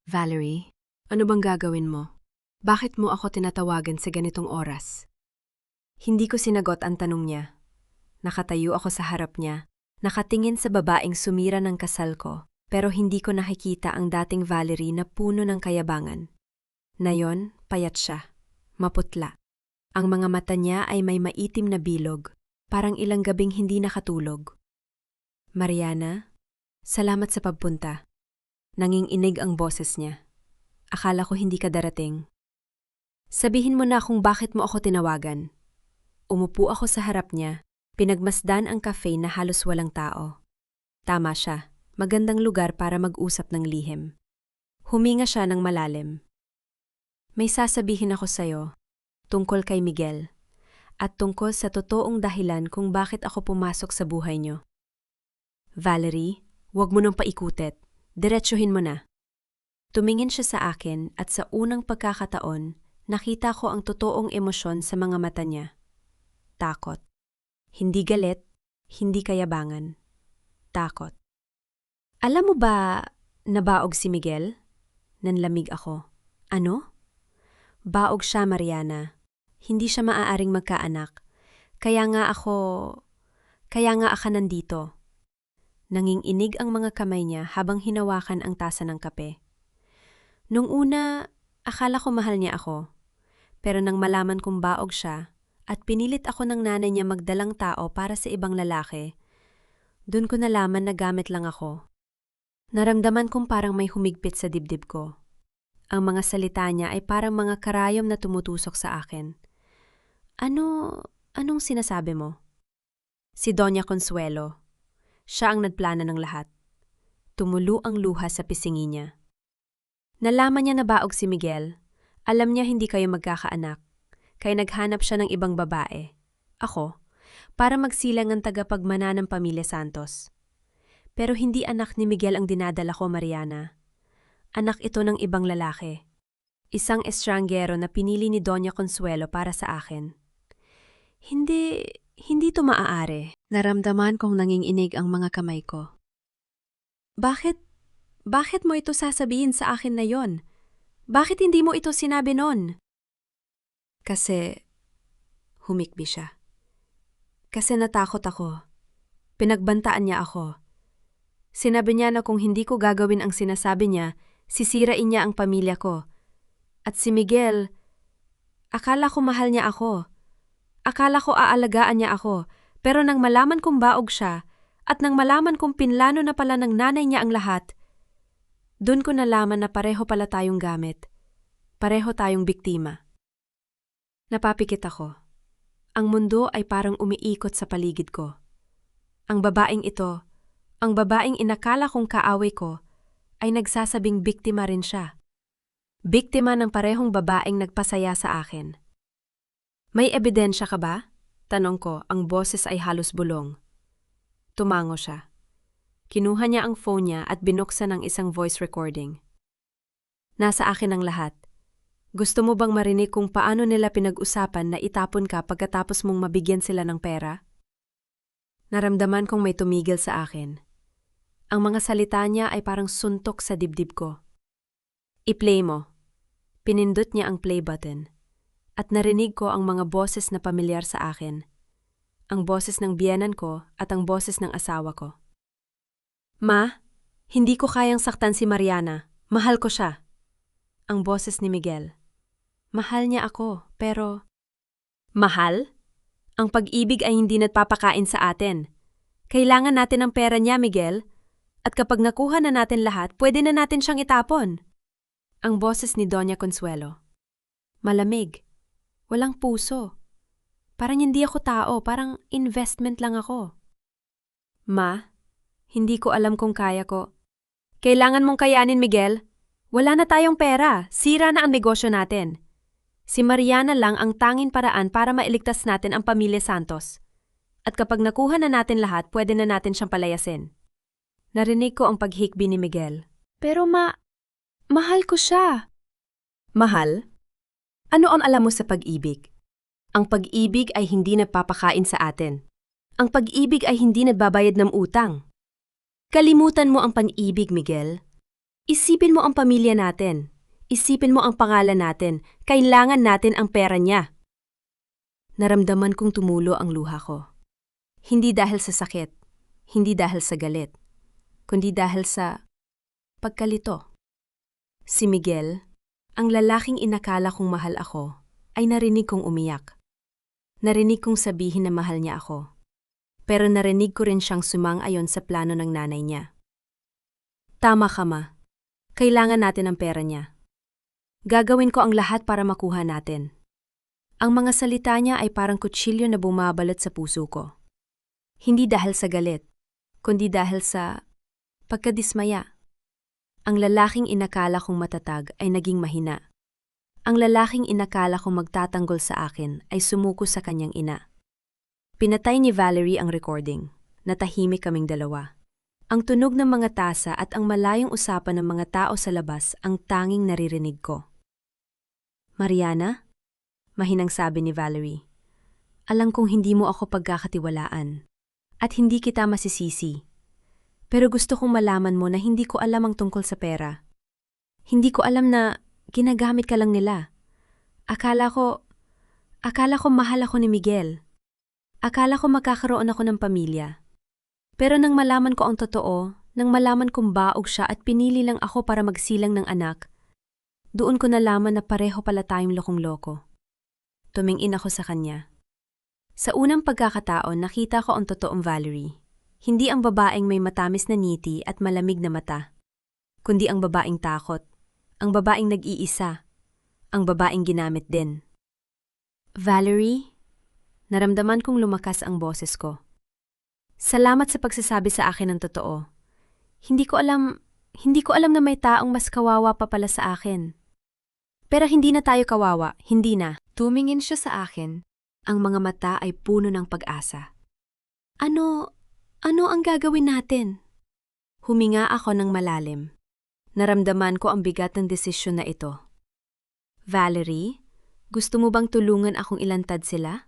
Valerie, ano bang gagawin mo? Bakit mo ako tinatawagan sa ganitong oras? Hindi ko sinagot ang tanong niya. Nakatayo ako sa harap niya, nakatingin sa babaeng sumira ng kasal ko, pero hindi ko nakikita ang dating Valerie na puno ng kayabangan. Nayon, payat siya, maputla. Ang mga mata niya ay may maitim na bilog, parang ilang gabing hindi nakatulog. Mariana, salamat sa pagpunta. Nanginginig ang boses niya. Akala ko hindi ka darating. Sabihin mo na kung bakit mo ako tinawagan. Umupo ako sa harap niya, pinagmasdan ang cafe na halos walang tao. Tama siya, magandang lugar para mag-usap ng lihim. Huminga siya ng malalim. May sasabihin ako sa'yo, tungkol kay Miguel, at tungkol sa totoong dahilan kung bakit ako pumasok sa buhay niyo. Valerie, huwag mo nang paikutit. Diretsuhin mo na. Tumingin siya sa akin at sa unang pagkakataon, nakita ko ang totoong emosyon sa mga mata niya. Takot. Hindi galit, hindi kayabangan. Takot. Alam mo ba, nabaog si Miguel? Nanlamig ako. Ano? Baog siya, Mariana. Hindi siya maaaring magkaanak. Kaya nga aka nandito. Nanginginig ang mga kamay niya habang hinawakan ang tasa ng kape. Nung una, akala ko mahal niya ako. Pero nang malaman kong baog siya at pinilit ako ng nanay niya magdalang tao para sa ibang lalaki, dun ko nalaman na gamit lang ako. Naramdaman kong parang may humigpit sa dibdib ko. Ang mga salita niya ay parang mga karayom na tumutusok sa akin. Anong sinasabi mo? Si Doña Consuelo. Siya ang nagplano ng lahat. Tumulo ang luha sa pisngi niya. Nalaman niya na baog si Miguel. Alam niya hindi kayo magkakaanak. Kaya naghanap siya ng ibang babae. Ako, para magsilang ang tagapagmana ng pamilya Santos. Pero hindi anak ni Miguel ang dinadala ko, Mariana. Anak ito ng ibang lalaki. Isang estranggero na pinili ni Doña Consuelo para sa akin. Hindi to maaari. Naramdaman kong nanginginig ang mga kamay ko. Bakit mo ito sasabihin sa akin na yon? Bakit hindi mo ito sinabi nun? Kasi, humikbi siya. Kasi natakot ako. Pinagbantaan niya ako. Sinabi niya na kung hindi ko gagawin ang sinasabi niya, sisirain niya ang pamilya ko. At si Miguel, akala ko mahal niya ako. Akala ko aalagaan niya ako. Pero nang malaman kong baog siya, at nang malaman kong pinlano na pala ng nanay niya ang lahat, dun ko nalaman na pareho pala tayong gamit. Pareho tayong biktima. Napapikit ako. Ang mundo ay parang umiikot sa paligid ko. Ang babaeng ito, ang babaeng inakala kong kaaway ko, ay nagsasabing biktima rin siya. Biktima ng parehong babaeng nagpasaya sa akin. May ebidensya ka ba? Tanong ko, ang boses ay halos bulong. Tumango siya. Kinuha niya ang phone niya at binuksan ang isang voice recording. Nasa akin ang lahat. Gusto mo bang marinig kung paano nila pinag-usapan na itapon ka pagkatapos mong mabigyan sila ng pera? Naramdaman kong may tumigil sa akin. Ang mga salita niya ay parang suntok sa dibdib ko. I-play mo. Pinindot niya ang play button. At narinig ko ang mga boses na pamilyar sa akin. Ang boses ng biyenan ko at ang boses ng asawa ko. Ma, hindi ko kayang saktan si Mariana. Mahal ko siya. Ang boses ni Miguel. Mahal niya ako, pero... Mahal? Ang pag-ibig ay hindi nagpapakain sa atin. Kailangan natin ang pera niya, Miguel. At kapag nakuha na natin lahat, pwede na natin siyang itapon. Ang boses ni Doña Consuelo. Malamig. Walang puso. Parang hindi ako tao, parang investment lang ako. Ma, hindi ko alam kung kaya ko. Kailangan mong kayanin, Miguel. Wala na tayong pera, sira na ang negosyo natin. Si Mariana lang ang tanging paraan para mailigtas natin ang pamilya Santos. At kapag nakuha na natin lahat, pwede na natin siyang palayasin. Narinig ko ang paghikbi ni Miguel. Pero mahal ko siya. Mahal? Ano ang alam mo sa pag-ibig? Ang pag-ibig ay hindi nagpapakain sa atin. Ang pag-ibig ay hindi nagbabayad ng utang. Kalimutan mo ang pag-ibig, Miguel. Isipin mo ang pamilya natin. Isipin mo ang pangalan natin. Kailangan natin ang pera niya. Naramdaman kong tumulo ang luha ko. Hindi dahil sa sakit, hindi dahil sa galit, kundi dahil sa pagkalito. Si Miguel, ang lalaking inakala kong mahal ako, ay narinig kong umiyak. Narinig kong sabihin na mahal niya ako. Pero narinig ko rin siyang sumang-ayon sa plano ng nanay niya. Tama ka, Ma. Kailangan natin ang pera niya. Gagawin ko ang lahat para makuha natin. Ang mga salita niya ay parang kutsilyo na bumabalot sa puso ko. Hindi dahil sa galit, kundi dahil sa pagkadismaya. Ang lalaking inakala kong matatag ay naging mahina. Ang lalaking inakala kong magtatanggol sa akin ay sumuko sa kanyang ina. Pinatay ni Valerie ang recording. Natahimik kaming dalawa. Ang tunog ng mga tasa at ang malayong usapan ng mga tao sa labas ang tanging naririnig ko. Mariana? Mahinang sabi ni Valerie. Alam kong hindi mo ako pagkakatiwalaan. At hindi kita masisisi. Pero gusto kong malaman mo na hindi ko alam ang tungkol sa pera. Hindi ko alam na ginagamit ka lang nila. Akala ko mahal ako ni Miguel. Akala ko magkakaroon ako ng pamilya. Pero nang malaman ko ang totoo, nang malaman kong baog siya at pinili lang ako para magsilang ng anak, doon ko nalaman na pareho pala tayong lokong-loko. Tumingin ako sa kanya. Sa unang pagkakataon, nakita ko ang totoong Valerie. Hindi ang babaeng may matamis na ngiti at malamig na mata, kundi ang babaeng takot, ang babaeng nag-iisa, ang babaeng ginamit din. Valerie, naramdaman kong lumakas ang boses ko. Salamat sa pagsasabi sa akin ng totoo. Hindi ko alam na may taong mas kawawa pa pala sa akin. Pero hindi na tayo kawawa, hindi na. Tumingin siya sa akin. Ang mga mata ay puno ng pag-asa. Ano ang gagawin natin? Huminga ako ng malalim. Naramdaman ko ang bigat ng desisyon na ito. Valerie, gusto mo bang tulungan akong ilantad sila?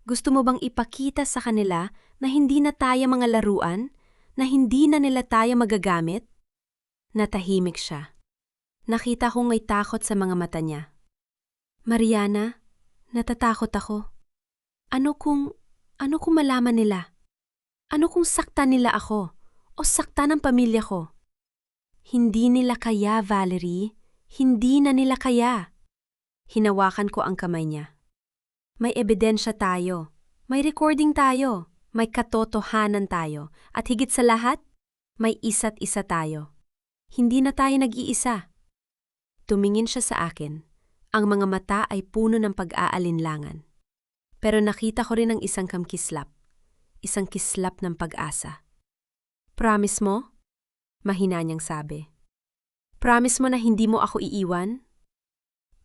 Gusto mo bang ipakita sa kanila na hindi na tayo mga laruan? Na hindi na nila tayo magagamit? Natahimik siya. Nakita kong may takot sa mga mata niya. Mariana, natatakot ako. Ano kung malaman nila? Ano kung saktan nila ako o saktan ng pamilya ko? Hindi nila kaya, Valerie. Hindi na nila kaya. Hinawakan ko ang kamay niya. May ebidensya tayo. May recording tayo. May katotohanan tayo. At higit sa lahat, may isa't isa tayo. Hindi na tayo nag-iisa. Tumingin siya sa akin. Ang mga mata ay puno ng pag-aalinlangan. Pero nakita ko rin ang isang kamkislap. Isang kislap ng pag-asa. Promise mo? Mahina niyang sabi. Promise mo na hindi mo ako iiwan?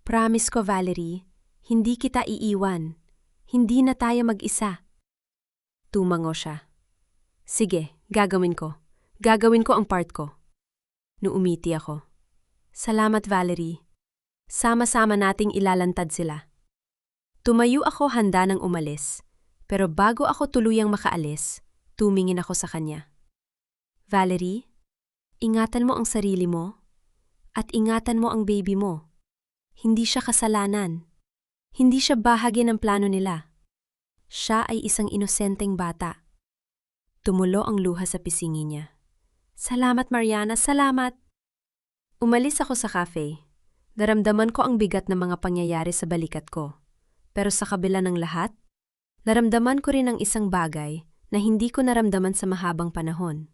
Promise ko, Valerie, hindi kita iiwan. Hindi na tayo mag-isa. Tumango siya. Sige, gagawin ko. Gagawin ko ang part ko. Nuumiti ako. Salamat, Valerie. Sama-sama nating ilalantad sila. Tumayo ako handa ng umalis, pero bago ako tuluyang makaalis, tumingin ako sa kanya. Valerie, ingatan mo ang sarili mo at ingatan mo ang baby mo. Hindi siya kasalanan. Hindi siya bahagi ng plano nila. Siya ay isang inosenteng bata. Tumulo ang luha sa pisngi niya. Salamat, Mariana, salamat. Umalis ako sa cafe. Naramdaman ko ang bigat ng mga pangyayari sa balikat ko. Pero sa kabila ng lahat, naramdaman ko rin ang isang bagay na hindi ko naramdaman sa mahabang panahon.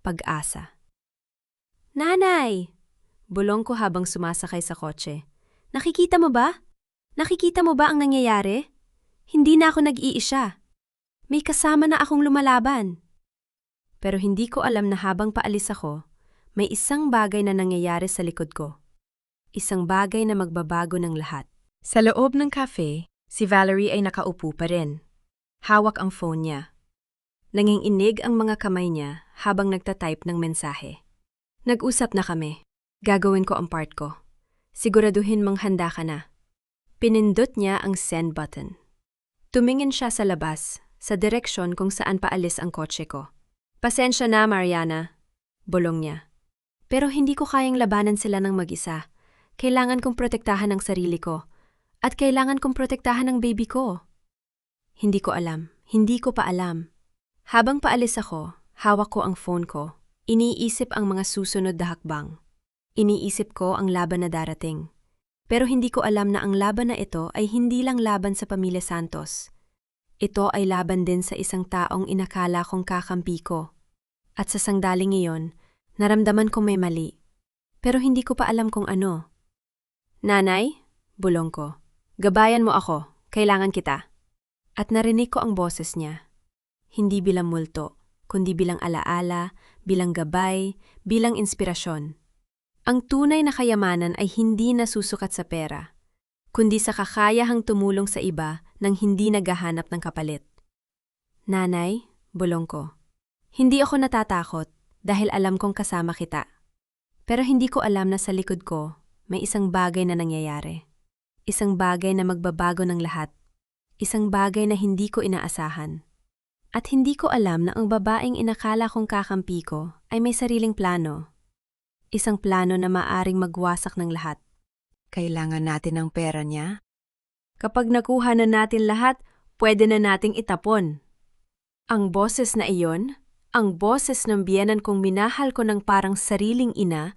Pag-asa. Nanay! Bulong ko habang sumasakay sa kotse. Nakikita mo ba? Nakikita mo ba ang nangyayari? Hindi na ako nag-iisa. May kasama na akong lumalaban. Pero hindi ko alam na habang paalis ako, may isang bagay na nangyayari sa likod ko. Isang bagay na magbabago ng lahat. Sa loob ng cafe, si Valerie ay nakaupo pa rin. Hawak ang phone niya. Nanginginig ang mga kamay niya habang nagtatype ng mensahe. Nag-usap na kami. Gagawin ko ang part ko. Siguraduhin mang handa ka na. Pinindot niya ang send button. Tumingin siya sa labas, sa direksyon kung saan paalis ang kotse ko. Pasensya na, Mariana. Bulong niya. Pero hindi ko kayang labanan sila ng mag-isa. Kailangan kong protektahan ang sarili ko. At kailangan kong protektahan ang baby ko. Hindi ko alam. Hindi ko pa alam. Habang paalis ako, hawak ko ang phone ko. Iniisip ang mga susunod na hakbang. Iniisip ko ang laban na darating. Pero hindi ko alam na ang laban na ito ay hindi lang laban sa pamilya Santos. Ito ay laban din sa isang taong inakala kong kakampi ko. At sa sangdaling iyon, naramdaman kong may mali. Pero hindi ko pa alam kung ano. Nanay, bulong ko. Gabayan mo ako. Kailangan kita. At narinig ko ang boses niya. Hindi bilang multo, kundi bilang alaala, bilang gabay, bilang inspirasyon. Ang tunay na kayamanan ay hindi nasusukat sa pera, kundi sa kakayahang tumulong sa iba nang hindi naghahanap ng kapalit. Nanay, bulong ko. Hindi ako natatakot dahil alam kong kasama kita. Pero hindi ko alam na sa likod ko may isang bagay na nangyayari. Isang bagay na magbabago ng lahat. Isang bagay na hindi ko inaasahan. At hindi ko alam na ang babaeng inakala kong kakampi ko ay may sariling plano. Isang plano na maaring magwasak ng lahat. Kailangan natin ng pera niya? Kapag nakuha na natin lahat, pwede na nating itapon. Ang boses na iyon, ang boses ng biyenan kong minahal ko ng parang sariling ina,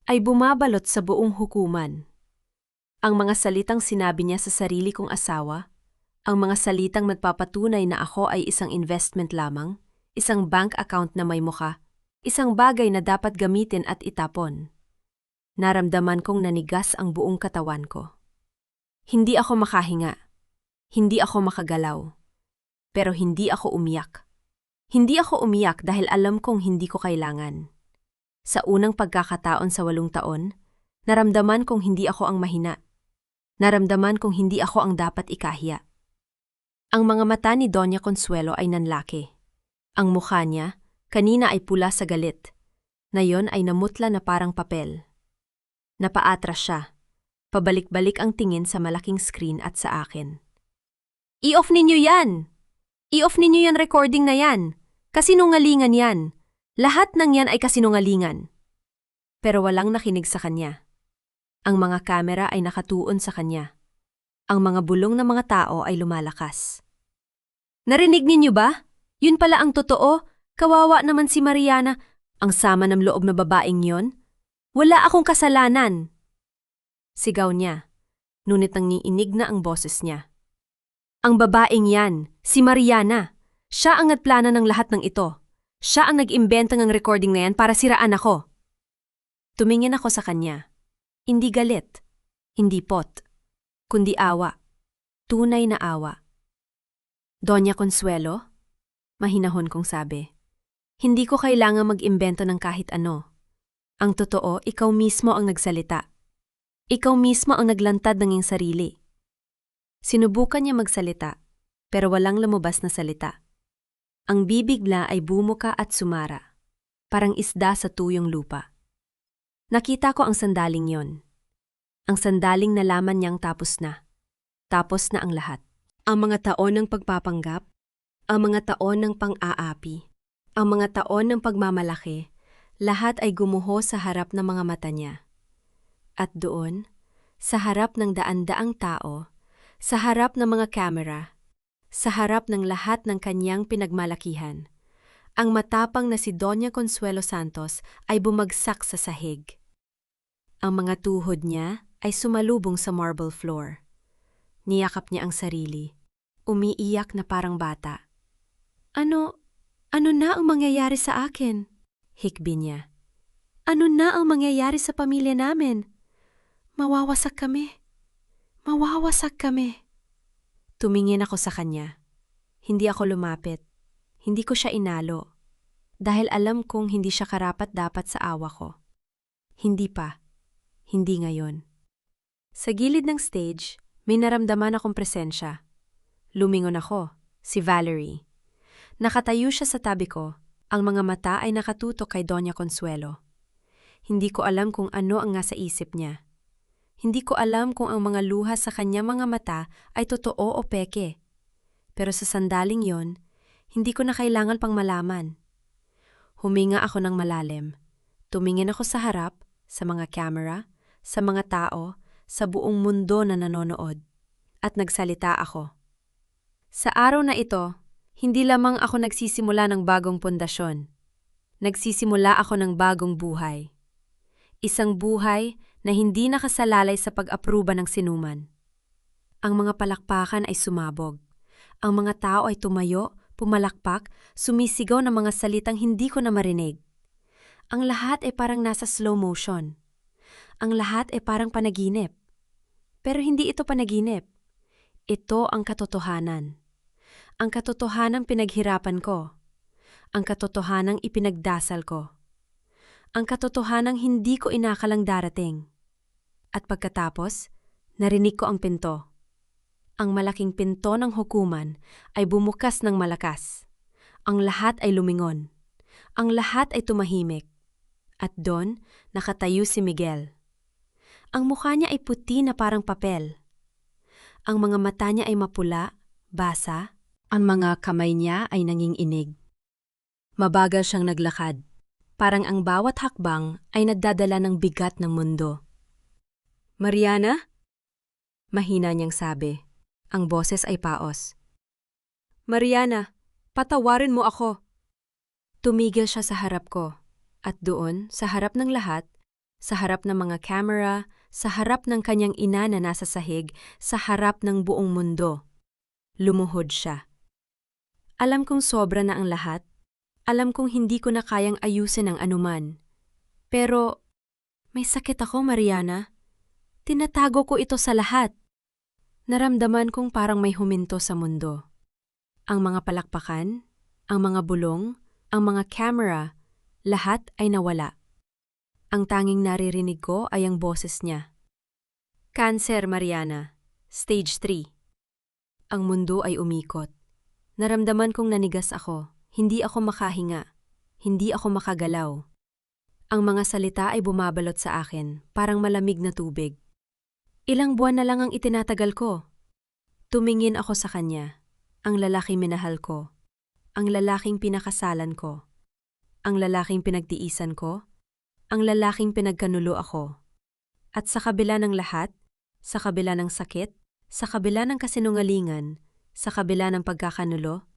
ay bumabalot sa buong hukuman. Ang mga salitang sinabi niya sa sarili kong asawa, ang mga salitang nagpapatunay na ako ay isang investment lamang, isang bank account na may mukha, isang bagay na dapat gamitin at itapon. Naramdaman kong nanigas ang buong katawan ko. Hindi ako makahinga. Hindi ako makagalaw. Pero hindi ako umiyak. Hindi ako umiyak dahil alam kong hindi ko kailangan. Sa unang pagkakataon sa 8 taon, naramdaman kong hindi ako ang mahina. Naramdaman kong hindi ako ang dapat ikahiya. Ang mga mata ni Doña Consuelo ay nanlaki. Ang mukha niya, kanina ay pula sa galit. Ngayon ay namutla na parang papel. Napaatras siya. Pabalik-balik ang tingin sa malaking screen at sa akin. I-off ninyo yan! I-off ninyo yan recording na yan! Kasinungalingan yan! Lahat ng yan ay kasinungalingan! Pero walang nakinig sa kanya. Ang mga kamera ay nakatuon sa kanya. Ang mga bulong ng mga tao ay lumalakas. Narinig ninyo ba? Yun pala ang totoo. Kawawa naman si Mariana. Ang sama ng loob na babaeng yon. Wala akong kasalanan. Sigaw niya. Ngunit nangiinig na ang boses niya. Ang babaeng yan, si Mariana. Siya ang nagplana ng lahat ng ito. Siya ang nag-imbenta ng recording na yan para siraan ako. Tumingin ako sa kanya. Hindi galit. Hindi pot. Kundi awa. Tunay na awa. Doña Consuelo? Mahinahon kong sabi. Hindi ko kailangang mag-imbento ng kahit ano. Ang totoo, ikaw mismo ang nagsalita. Ikaw mismo ang naglantad ng iyong sarili. Sinubukan niya magsalita, pero walang lumabas na salita. Ang bibig niya ay bumuka at sumara, parang isda sa tuyong lupa. Nakita ko ang sandaling yon. Ang sandaling nalaman niyang tapos na. Tapos na ang lahat. Ang mga taon ng pagpapanggap, ang mga taon ng pang-aapi, ang mga taon ng pagmamalaki, lahat ay gumuho sa harap ng mga mata niya. At doon, sa harap ng daan-daang tao, sa harap ng mga kamera, sa harap ng lahat ng kanyang pinagmalakihan, ang matapang na si Doña Consuelo Santos ay bumagsak sa sahig. Ang mga tuhod niya ay sumalubong sa marble floor. Niyakap niya ang sarili, umiiyak na parang bata. Ano na ang mangyayari sa akin? Hikbi niya. Ano na ang mangyayari sa pamilya namin? Mawawasak kami. Mawawasak kami. Tumingin ako sa kanya. Hindi ako lumapit. Hindi ko siya inalo. Dahil alam kong hindi siya karapat-dapat sa awa ko. Hindi pa. Hindi ngayon. Sa gilid ng stage, may naramdaman akong presensya. Lumingon ako, si Valerie. Nakatayo siya sa tabi ko. Ang mga mata ay nakatutok kay Doña Consuelo. Hindi ko alam kung ano ang nasa isip niya. Hindi ko alam kung ang mga luha sa kanya mga mata ay totoo o peke. Pero sa sandaling yon, hindi ko na kailangan pang malaman. Huminga ako ng malalim. Tumingin ako sa harap, sa mga camera, sa mga tao, sa buong mundo na nanonood. At nagsalita ako. Sa araw na ito, hindi lamang ako nagsisimula ng bagong pundasyon. Nagsisimula ako ng bagong buhay. Isang buhay na hindi nakasalalay sa pag-apruba ng sinuman. Ang mga palakpakan ay sumabog. Ang mga tao ay tumayo, pumalakpak, sumisigaw ng mga salitang hindi ko na marinig. Ang lahat ay parang nasa slow motion. Ang lahat ay parang panaginip. Pero hindi ito panaginip. Ito ang katotohanan. Ang katotohanang pinaghirapan ko. Ang katotohanang ipinagdasal ko. Ang katotohanang hindi ko inakalang darating. At pagkatapos, narinig ko ang pinto. Ang malaking pinto ng hukuman ay bumukas ng malakas. Ang lahat ay lumingon. Ang lahat ay tumahimik. At doon, nakatayo si Miguel. Ang mukha niya ay puti na parang papel. Ang mga mata niya ay mapula, basa. Ang mga kamay niya ay nanginginig. Mabagal siyang naglakad. Parang ang bawat hakbang ay nagdadala ng bigat ng mundo. "Mariana?" Mahina niyang sabi. Ang boses ay paos. "Mariana, patawarin mo ako." Tumigil siya sa harap ko. At doon, sa harap ng lahat, sa harap ng mga camera, sa harap ng kanyang ina na nasa sahig, sa harap ng buong mundo, lumuhod siya. Alam kong sobra na ang lahat. Alam kong hindi ko na kayang ayusin ang anuman. Pero, may sakit ako, Mariana. Tinatago ko ito sa lahat. Naramdaman kong parang may huminto sa mundo. Ang mga palakpakan, ang mga bulong, ang mga camera, lahat ay nawala. Ang tanging naririnig ko ay ang boses niya. "Cancer, Mariana. Stage 3. Ang mundo ay umikot. Naramdaman kong nanigas ako. Hindi ako makahinga. Hindi ako makagalaw. Ang mga salita ay bumabalot sa akin, parang malamig na tubig. Ilang buwan na lang ang itinatagal ko. Tumingin ako sa kanya. Ang lalaking minahal ko. Ang lalaking pinakasalan ko. Ang lalaking pinagtiisan ko. Ang lalaking pinagkanulo ako. At sa kabila ng lahat, sa kabila ng sakit, sa kabila ng kasinungalingan, sa kabila ng pagkakanulo,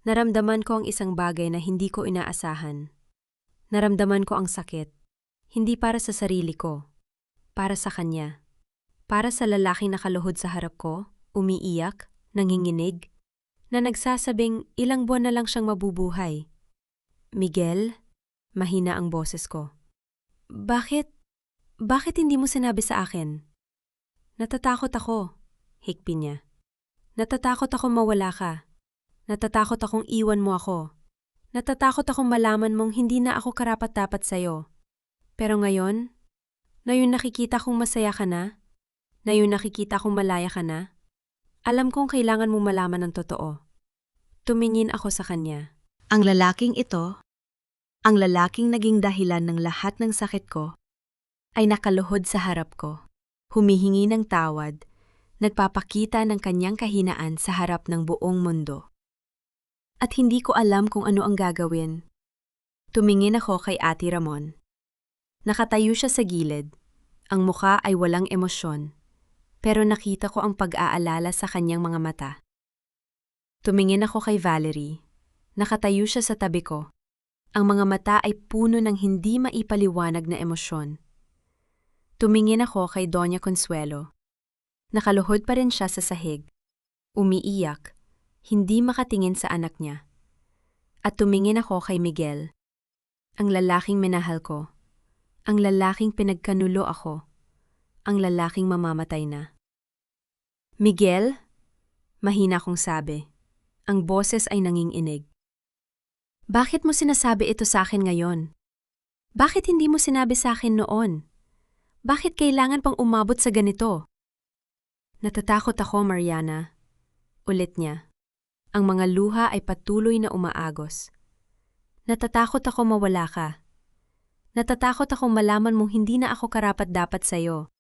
naramdaman ko ang isang bagay na hindi ko inaasahan. Naramdaman ko ang sakit, hindi para sa sarili ko, para sa kanya. Para sa lalaking nakaluhod sa harap ko, umiiyak, nanginginig, na nagsasabing ilang buwan na lang siyang mabubuhay. "Miguel," mahina ang boses ko. Bakit hindi mo sinabi sa akin?" "Natatakot ako," hikpi niya. "Natatakot ako mawala ka. Natatakot akong iwan mo ako. Natatakot akong malaman mong hindi na ako karapat-dapat sa'yo. Pero ngayon nakikita kong masaya ka na, ngayon nakikita kong malaya ka na, alam kong kailangan mong malaman ng totoo." Tumingin ako sa kanya. Ang lalaking ito, ang lalaking naging dahilan ng lahat ng sakit ko, ay nakaluhod sa harap ko, humihingi ng tawad, nagpapakita ng kanyang kahinaan sa harap ng buong mundo. At hindi ko alam kung ano ang gagawin. Tumingin ako kay Ate Ramon. Nakatayo siya sa gilid. Ang mukha ay walang emosyon, pero nakita ko ang pag-aalala sa kanyang mga mata. Tumingin ako kay Valerie. Nakatayo siya sa tabi ko. Ang mga mata ay puno ng hindi maipaliwanag na emosyon. Tumingin ako kay Doña Consuelo. Nakaluhod pa rin siya sa sahig. Umiiyak, hindi makatingin sa anak niya. At tumingin ako kay Miguel. Ang lalaking minahal ko. Ang lalaking pinagkanulo ako. Ang lalaking mamamatay na. "Miguel?" Mahina kong sabi. Ang boses ay nanginginig. "Bakit mo sinasabi ito sa akin ngayon? Bakit hindi mo sinabi sa akin noon? Bakit kailangan pang umabot sa ganito?" "Natatakot ako, Mariana." Ulit niya. Ang mga luha ay patuloy na umaagos. "Natatakot ako mawala ka. Natatakot akong malaman mong hindi na ako karapat-dapat sa'yo.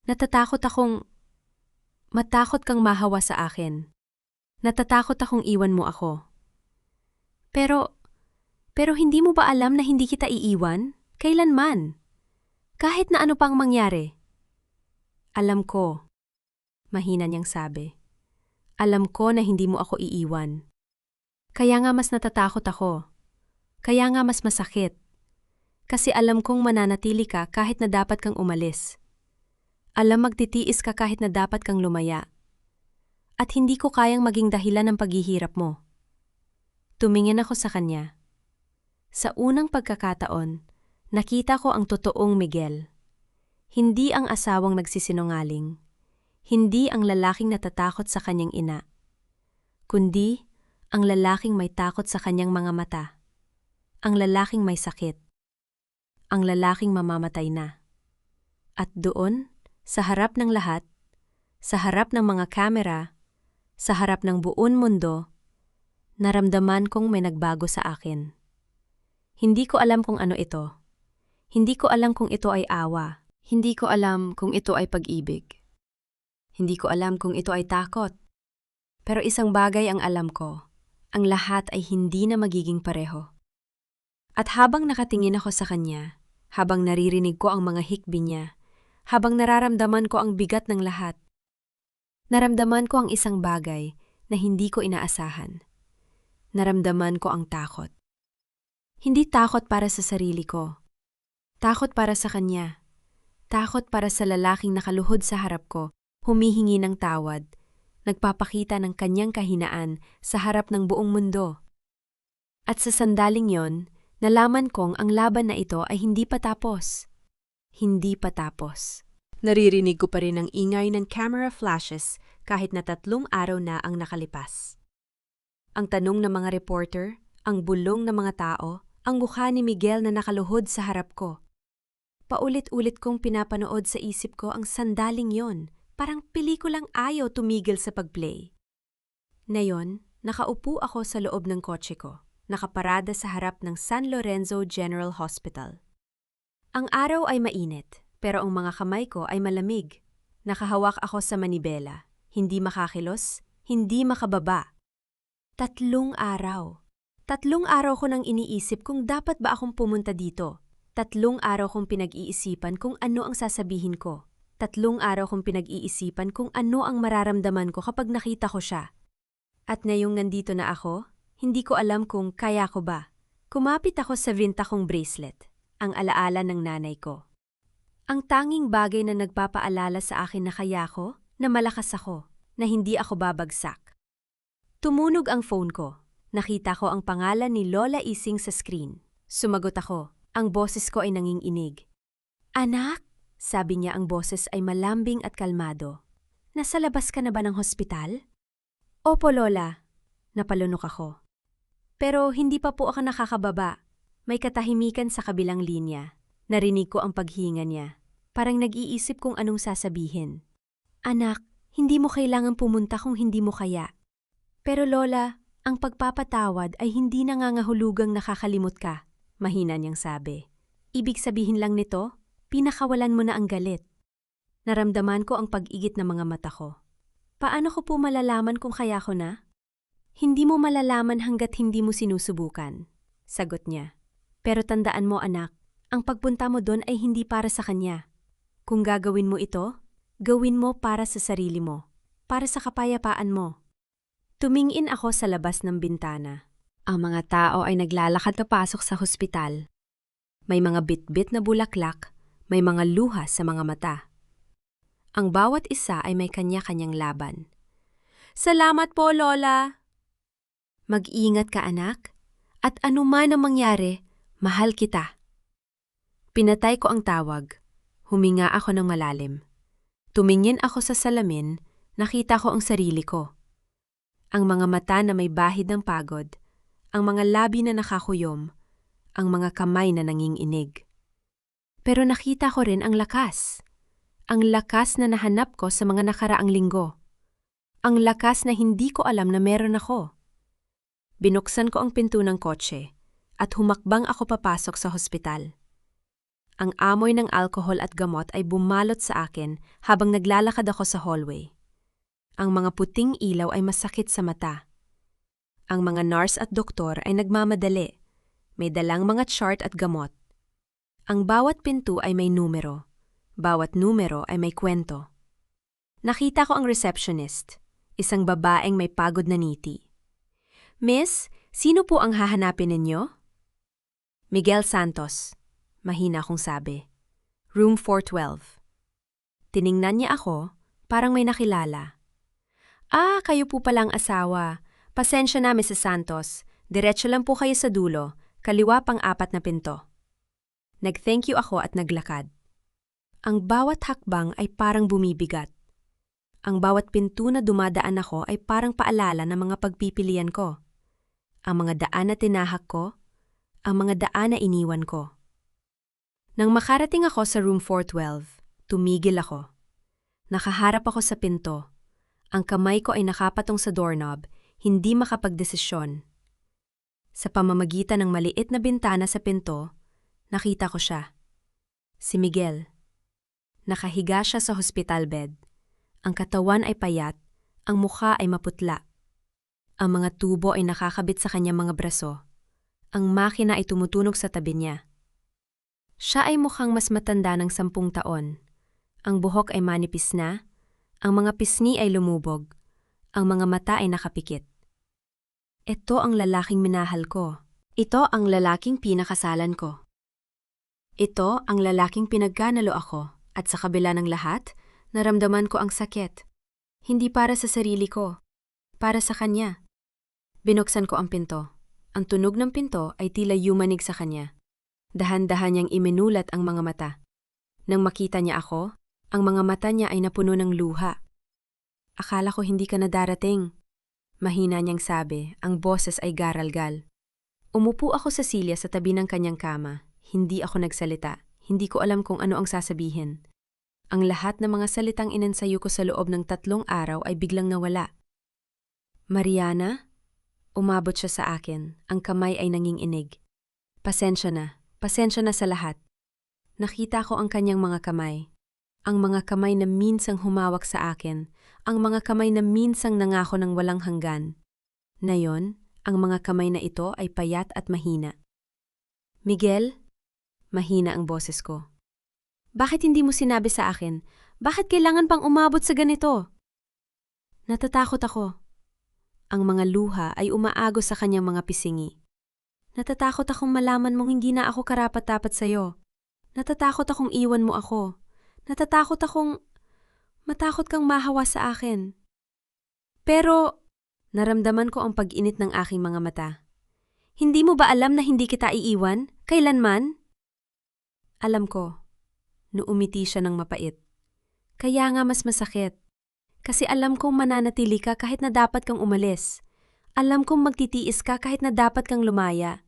Natatakot akong matakot kang mahawa sa akin. Natatakot akong iwan mo ako." Pero hindi mo ba alam na hindi kita iiwan? Kailanman. Kahit na ano pang mangyari. Alam ko. Mahina niyang sabi. Alam ko na hindi mo ako iiwan. Kaya nga mas natatakot ako. Kaya nga mas masakit. Kasi alam kong mananatili ka kahit na dapat kang umalis. Alam magtitiis ka kahit na dapat kang lumaya. At hindi ko kayang maging dahilan ng paghihirap mo. Tumingin ako sa kanya. Sa unang pagkakataon, nakita ko ang totoong Miguel. Hindi ang asawang nagsisinungaling. Hindi ang lalaking natatakot sa kanyang ina. Kundi ang lalaking may takot sa kanyang mga mata. Ang lalaking may sakit. Ang lalaking mamamatay na. At doon, sa harap ng lahat, sa harap ng mga kamera, sa harap ng buong mundo, naramdaman kong may nagbago sa akin. Hindi ko alam kung ano ito. Hindi ko alam kung ito ay awa. Hindi ko alam kung ito ay pag-ibig. Hindi ko alam kung ito ay takot. Pero isang bagay ang alam ko. Ang lahat ay hindi na magiging pareho. At habang nakatingin ako sa kanya, habang naririnig ko ang mga hikbi niya, habang nararamdaman ko ang bigat ng lahat, naramdaman ko ang isang bagay na hindi ko inaasahan. Naramdaman ko ang takot. Hindi takot para sa sarili ko. Takot para sa kanya. Takot para sa lalaking nakaluhod sa harap ko, humihingi ng tawad, nagpapakita ng kanyang kahinaan sa harap ng buong mundo. At sa sandaling yon, nalaman kong ang laban na ito ay hindi pa tapos. Hindi pa tapos. Naririnig ko pa rin ang ingay ng camera flashes kahit na 3 araw na ang nakalipas. Ang tanong ng mga reporter, ang bulong ng mga tao, ang mukha ni Miguel na nakaluhod sa harap ko. Paulit-ulit kong pinapanood sa isip ko ang sandaling yon, parang pelikulang ayaw tumigil sa pag-play. Ngayon, nakaupo ako sa loob ng kotse ko, nakaparada sa harap ng San Lorenzo General Hospital. Ang araw ay mainit, pero ang mga kamay ko ay malamig. Nakahawak ako sa manibela, hindi makakilos, hindi makababa. 3 araw. 3 araw ko nang iniisip kung dapat ba akong pumunta dito. 3 araw kong pinag-iisipan kung ano ang sasabihin ko. 3 araw kong pinag-iisipan kung ano ang mararamdaman ko kapag nakita ko siya. At ngayong nandito na ako, hindi ko alam kung kaya ko ba. Kumapit ako sa vinta kong bracelet, ang alaala ng nanay ko. Ang tanging bagay na nagpapaalala sa akin na kaya ko, na malakas ako, na hindi ako babagsak. Tumunog ang phone ko. Nakita ko ang pangalan ni Lola Ising sa screen. Sumagot ako. Ang boses ko ay nanginginig. Anak, sabi niya, ang boses ay malambing at kalmado. Nasa labas ka na ba ng hospital? Opo, Lola. Napalunok ako. Pero hindi pa po ako nakakababa. May katahimikan sa kabilang linya. Narinig ko ang paghinga niya. Parang nag-iisip kung anong sasabihin. Anak, hindi mo kailangan pumunta kung hindi mo kaya. Pero Lola, ang pagpapatawad ay hindi nangangahulugang nakakalimot ka. Mahina niyang sabi. Ibig sabihin lang nito, pinakawalan mo na ang galit. Naramdaman ko ang pag-igit ng mga mata ko. Paano ko po malalaman kung kaya ko na? Hindi mo malalaman hanggat hindi mo sinusubukan, sagot niya. Pero tandaan mo anak, ang pagpunta mo doon ay hindi para sa kanya. Kung gagawin mo ito, gawin mo para sa sarili mo, para sa kapayapaan mo. Tumingin ako sa labas ng bintana. Ang mga tao ay naglalakad papasok sa hospital. May mga bitbit na bulaklak, may mga luha sa mga mata. Ang bawat isa ay may kanya-kanyang laban. Salamat po, Lola! Mag-ingat ka, anak. At anuman ang mangyari, mahal kita. Pinatay ko ang tawag. Huminga ako ng malalim. Tumingin ako sa salamin, nakita ko ang sarili ko. Ang mga mata na may bahid ng pagod, ang mga labi na nakakuyom, ang mga kamay na nanginginig. Pero nakita ko rin ang lakas. Ang lakas na nahanap ko sa mga nakaraang linggo. Ang lakas na hindi ko alam na meron ako. Binuksan ko ang pinto ng kotse at humakbang ako papasok sa hospital. Ang amoy ng alkohol at gamot ay bumalot sa akin habang naglalakad ako sa hallway. Ang mga puting ilaw ay masakit sa mata. Ang mga nurse at doktor ay nagmamadali. May dalang mga chart at gamot. Ang bawat pinto ay may numero. Bawat numero ay may kwento. Nakita ko ang receptionist, isang babaeng may pagod na ngiti. Miss, sino po ang hahanapin ninyo? Miguel Santos, mahina kong sabi. Room 412. Tiningnan niya ako, parang may nakilala. Ah, kayo po palang asawa. Pasensya na, Mrs. Santos. Diretso lang po kayo sa dulo, kaliwa pang 4 na pinto. Nag-thank you ako at naglakad. Ang bawat hakbang ay parang bumibigat. Ang bawat pinto na dumadaan ako ay parang paalala ng mga pagpipilian ko. Ang mga daan na tinahak ko, ang mga daan na iniwan ko. Nang makarating ako sa room 412, tumigil ako. Nakaharap ako sa pinto. Ang kamay ko ay nakapatong sa doorknob, hindi makapagdesisyon. Sa pamamagitan ng maliit na bintana sa pinto, nakita ko siya. Si Miguel. Nakahiga siya sa hospital bed. Ang katawan ay payat, ang mukha ay maputla. Ang mga tubo ay nakakabit sa kanyang mga braso. Ang makina ay tumutunog sa tabi niya. Siya ay mukhang mas matanda ng 10 taon. Ang buhok ay manipis na, ang mga pisngi ay lumubog, ang mga mata ay nakapikit. Ito ang lalaking minahal ko. Ito ang lalaking pinakasalan ko. Ito ang lalaking pinagkanalo ako. At sa kabila ng lahat, naramdaman ko ang sakit. Hindi para sa sarili ko, para sa kanya. Binuksan ko ang pinto. Ang tunog ng pinto ay tila yumanig sa kanya. Dahan-dahan niyang iminulat ang mga mata. Nang makita niya ako, ang mga mata niya ay napuno ng luha. Akala ko hindi ka na darating. Mahina niyang sabi, ang boses ay garalgal. Umupo ako sa silya sa tabi ng kanyang kama. Hindi ako nagsalita. Hindi ko alam kung ano ang sasabihin. Ang lahat ng mga salitang inensayo ko sa loob ng 3 araw ay biglang nawala. Mariana? Umabot siya sa akin. Ang kamay ay nanginginig. Pasensya na sa lahat. Nakita ko ang kanyang mga kamay. Ang mga kamay na minsang humawak sa akin. Ang mga kamay na minsang nangako ng walang hanggan. Ngayon, ang mga kamay na ito ay payat at mahina. Miguel? Mahina ang boses ko. Bakit hindi mo sinabi sa akin? Bakit kailangan pang umabot sa ganito? Natatakot ako. Ang mga luha ay umaagos sa kanyang mga pisingi. Natatakot akong malaman mong hindi na ako karapat-dapat sa'yo. Natatakot akong iwan mo ako. Natatakot akong matakot kang mahawa sa akin. Pero, naramdaman ko ang pag-init ng aking mga mata. Hindi mo ba alam na hindi kita iiwan? Kailanman? Alam ko. Nuumiti siya ng mapait. Kaya nga mas masakit. Kasi alam kong mananatili ka kahit na dapat kang umalis. Alam kong magtitiis ka kahit na dapat kang lumaya.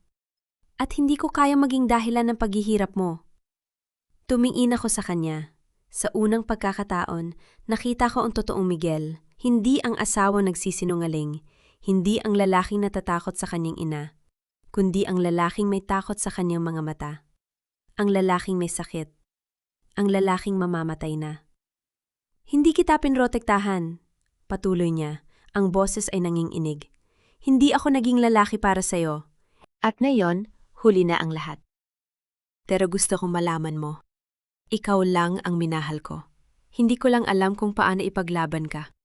At hindi ko kaya maging dahilan ng paghihirap mo. Tumingin ako sa kanya. Sa unang pagkakataon, nakita ko ang totoong Miguel. Hindi ang asawang nagsisinungaling. Hindi ang lalaking natatakot sa kanyang ina. Kundi ang lalaking may takot sa kanyang mga mata. Ang lalaking may sakit. Ang lalaking mamamatay na. Hindi kita pinrotektahan. Patuloy niya. Ang boses ay nanginginig. Hindi ako naging lalaki para sa'yo. At ngayon, huli na ang lahat. Pero gusto kong malaman mo. Ikaw lang ang minahal ko. Hindi ko lang alam kung paano ipaglaban ka.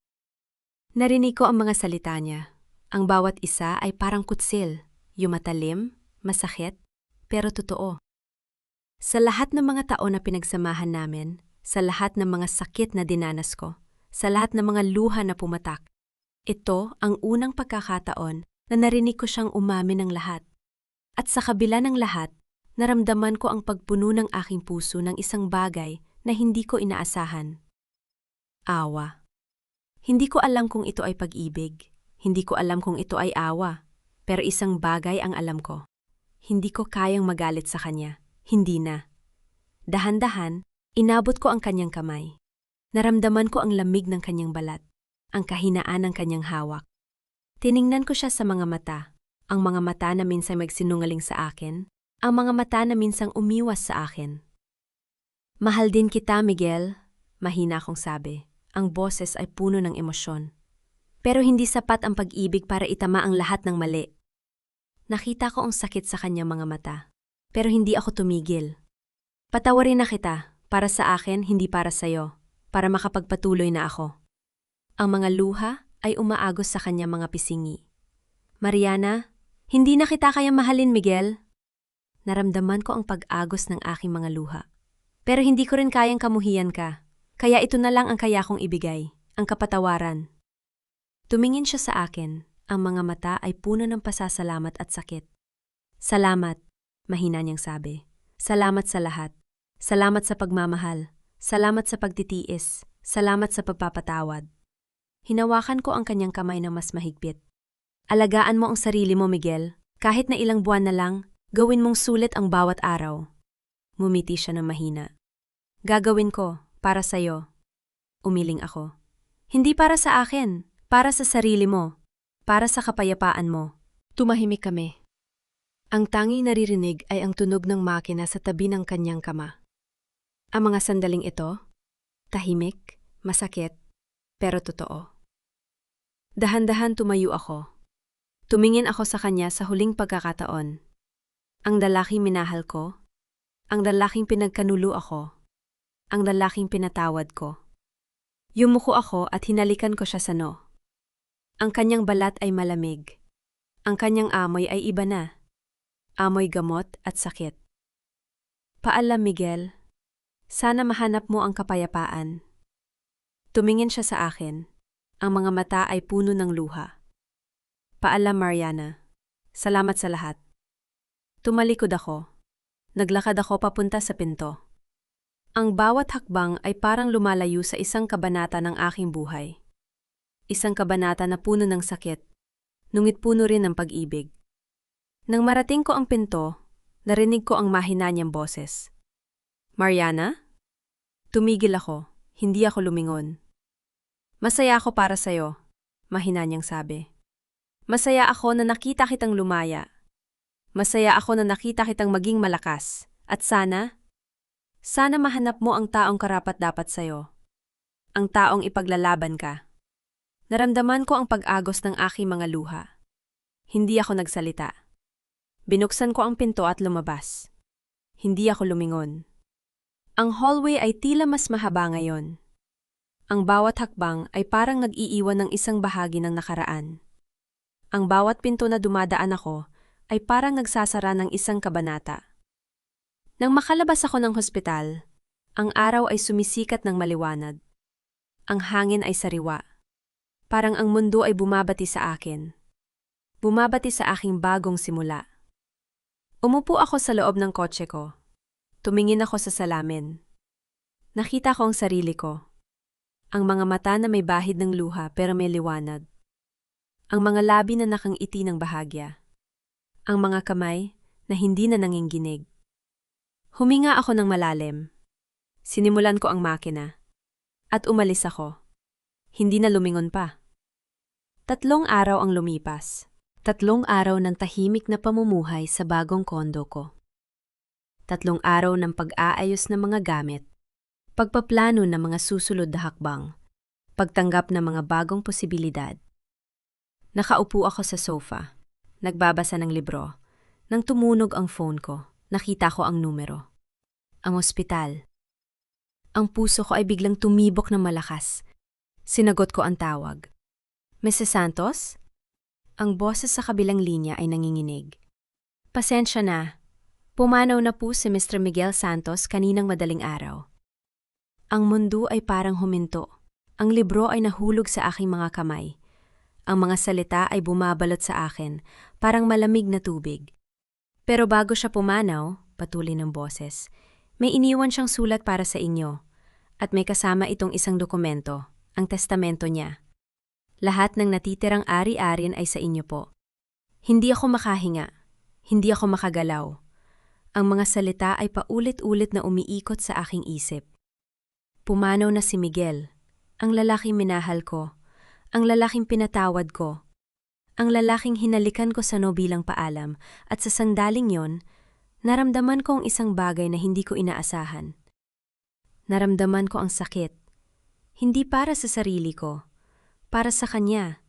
Narinig ko ang mga salita niya. Ang bawat isa ay parang kutsil. Yumatalim, masakit, pero totoo. Sa lahat ng mga taon na pinagsamahan namin, sa lahat ng mga sakit na dinanas ko, sa lahat ng mga luha na pumatak, ito ang unang pagkakataon na narinig ko siyang umamin ng lahat. At sa kabila ng lahat, naramdaman ko ang pagpuno ng aking puso ng isang bagay na hindi ko inaasahan. Awa. Hindi ko alam kung ito ay pag-ibig. Hindi ko alam kung ito ay awa. Pero isang bagay ang alam ko. Hindi ko kayang magalit sa kanya. Hindi na. Dahan-dahan, inabot ko ang kanyang kamay. Naramdaman ko ang lamig ng kanyang balat, ang kahinaan ng kanyang hawak. Tiningnan ko siya sa mga mata, ang mga mata na minsan magsinungaling sa akin, ang mga mata na minsang umiwas sa akin. Mahal din kita, Miguel, mahina akong sabi. Ang boses ay puno ng emosyon. Pero hindi sapat ang pag-ibig para itama ang lahat ng mali. Nakita ko ang sakit sa kanyang mga mata. Pero hindi ako tumigil. Patawarin na kita, para sa akin, hindi para sa'yo, para makapagpatuloy na ako. Ang mga luha ay umaagos sa kanya mga pisingi. Mariana, hindi na kita kaya mahalin, Miguel. Naramdaman ko ang pag-agos ng aking mga luha. Pero hindi ko rin kayang kamuhian ka, kaya ito na lang ang kaya kong ibigay, ang kapatawaran. Tumingin siya sa akin, ang mga mata ay puno ng pasasalamat at sakit. Salamat, mahina niyang sabi. Salamat sa lahat. Salamat sa pagmamahal. Salamat sa pagtitiis. Salamat sa pagpapatawad. Hinawakan ko ang kanyang kamay ng mas mahigpit. Alagaan mo ang sarili mo, Miguel. Kahit na ilang buwan na lang, gawin mong sulit ang bawat araw. Mumiti siya ng mahina. Gagawin ko, para sa'yo. Umiling ako. Hindi para sa akin, para sa sarili mo, para sa kapayapaan mo. Tumahimik kami. Ang tanging naririnig ay ang tunog ng makina sa tabi ng kanyang kama. Ang mga sandaling ito, tahimik, masakit, pero totoo. Dahan-dahan tumayo ako. Tumingin ako sa kanya sa huling pagkakataon. Ang lalaking minahal ko, ang lalaking pinagkanulo ako, ang lalaking pinatawad ko. Yumuko ako at hinalikan ko siya sa noo. Ang kanyang balat ay malamig. Ang kanyang amoy ay iba na. Amoy gamot at sakit. Paalam, Miguel. Sana mahanap mo ang kapayapaan. Tumingin siya sa akin. Ang mga mata ay puno ng luha. Paalam, Mariana. Salamat sa lahat. Tumalikod ako. Naglakad ako papunta sa pinto. Ang bawat hakbang ay parang lumalayo sa isang kabanata ng aking buhay. Isang kabanata na puno ng sakit, ngunit puno rin ng pag-ibig. Nang marating ko ang pinto, narinig ko ang mahina niyang boses. Mariana? Tumigil ako, hindi ako lumingon. Masaya ako para sa'yo, mahina niyang sabi. Masaya ako na nakita kitang lumaya. Masaya ako na nakita kitang maging malakas. At sana mahanap mo ang taong karapat-dapat sa'yo. Ang taong ipaglalaban ka. Naramdaman ko ang pag-agos ng aking mga luha. Hindi ako nagsalita. Binuksan ko ang pinto at lumabas. Hindi ako lumingon. Ang hallway ay tila mas mahaba ngayon. Ang bawat hakbang ay parang nag-iiwan ng isang bahagi ng nakaraan. Ang bawat pinto na dumadaan ako ay parang nagsasara ng isang kabanata. Nang makalabas ako ng hospital, ang araw ay sumisikat ng maliwanag. Ang hangin ay sariwa. Parang ang mundo ay bumabati sa akin. Bumabati sa aking bagong simula. Umupo ako sa loob ng kotse ko. Tumingin ako sa salamin. Nakita ko ang sarili ko. Ang mga mata na may bahid ng luha pero may liwanag. Ang mga labi na nakangiti ng bahagya. Ang mga kamay na hindi na nanginginig. Huminga ako ng malalim. Sinimulan ko ang makina. At umalis ako. Hindi na lumingon pa. 3 araw ang lumipas. 3 araw ng tahimik na pamumuhay sa bagong kondo ko. 3 araw ng pag-aayos ng mga gamit. Pagpaplano ng mga susunod na hakbang. Pagtanggap ng mga bagong posibilidad. Nakaupo ako sa sofa. Nagbabasa ng libro. Nang tumunog ang phone ko, nakita ko ang numero. Ang ospital. Ang puso ko ay biglang tumibok ng malakas. Sinagot ko ang tawag. Mrs. Santos? Ang boses sa kabilang linya ay nanginginig. Pasensya na. Pumanaw na po si Mr. Miguel Santos kaninang madaling araw. Ang mundo ay parang huminto. Ang libro ay nahulog sa aking mga kamay. Ang mga salita ay bumabalot sa akin, parang malamig na tubig. Pero bago siya pumanaw, patuloy ng boses, may iniwan siyang sulat para sa inyo. At may kasama itong isang dokumento, ang testamento niya. Lahat ng natitirang ari-arin ay sa inyo po. Hindi ako makahinga. Hindi ako makagalaw. Ang mga salita ay paulit-ulit na umiikot sa aking isip. Pumanaw na si Miguel, ang lalaking minahal ko, ang lalaking pinatawad ko, ang lalaking hinalikan ko sa bilang paalam, at sa sandaling yon, naramdaman ko ang isang bagay na hindi ko inaasahan. Naramdaman ko ang sakit. Hindi para sa sarili ko, para sa kanya.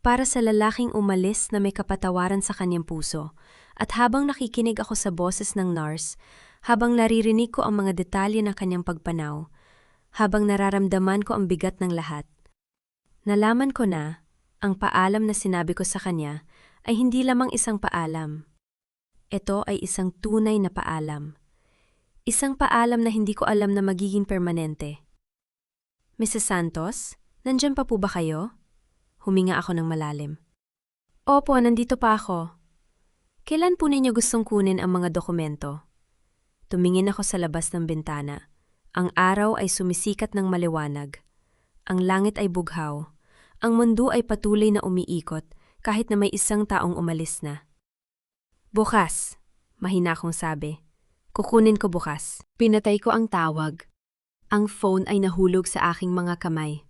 Para sa lalaking umalis na may kapatawaran sa kanyang puso. At habang nakikinig ako sa boses ng nurse, habang naririnig ko ang mga detalye ng kanyang pagpanaw, habang nararamdaman ko ang bigat ng lahat. Nalaman ko na, ang paalam na sinabi ko sa kanya ay hindi lamang isang paalam. Ito ay isang tunay na paalam. Isang paalam na hindi ko alam na magiging permanente. Mrs. Santos, nandyan pa po ba kayo? Huminga ako ng malalim. Opo, nandito pa ako. Kailan po ninyo gustong kunin ang mga dokumento? Tumingin ako sa labas ng bintana. Ang araw ay sumisikat ng maliwanag. Ang langit ay bughaw. Ang mundo ay patuloy na umiikot kahit na may isang taong umalis na. Bukas, mahina akong sabi. Kukunin ko bukas. Pinatay ko ang tawag. Ang phone ay nahulog sa aking mga kamay.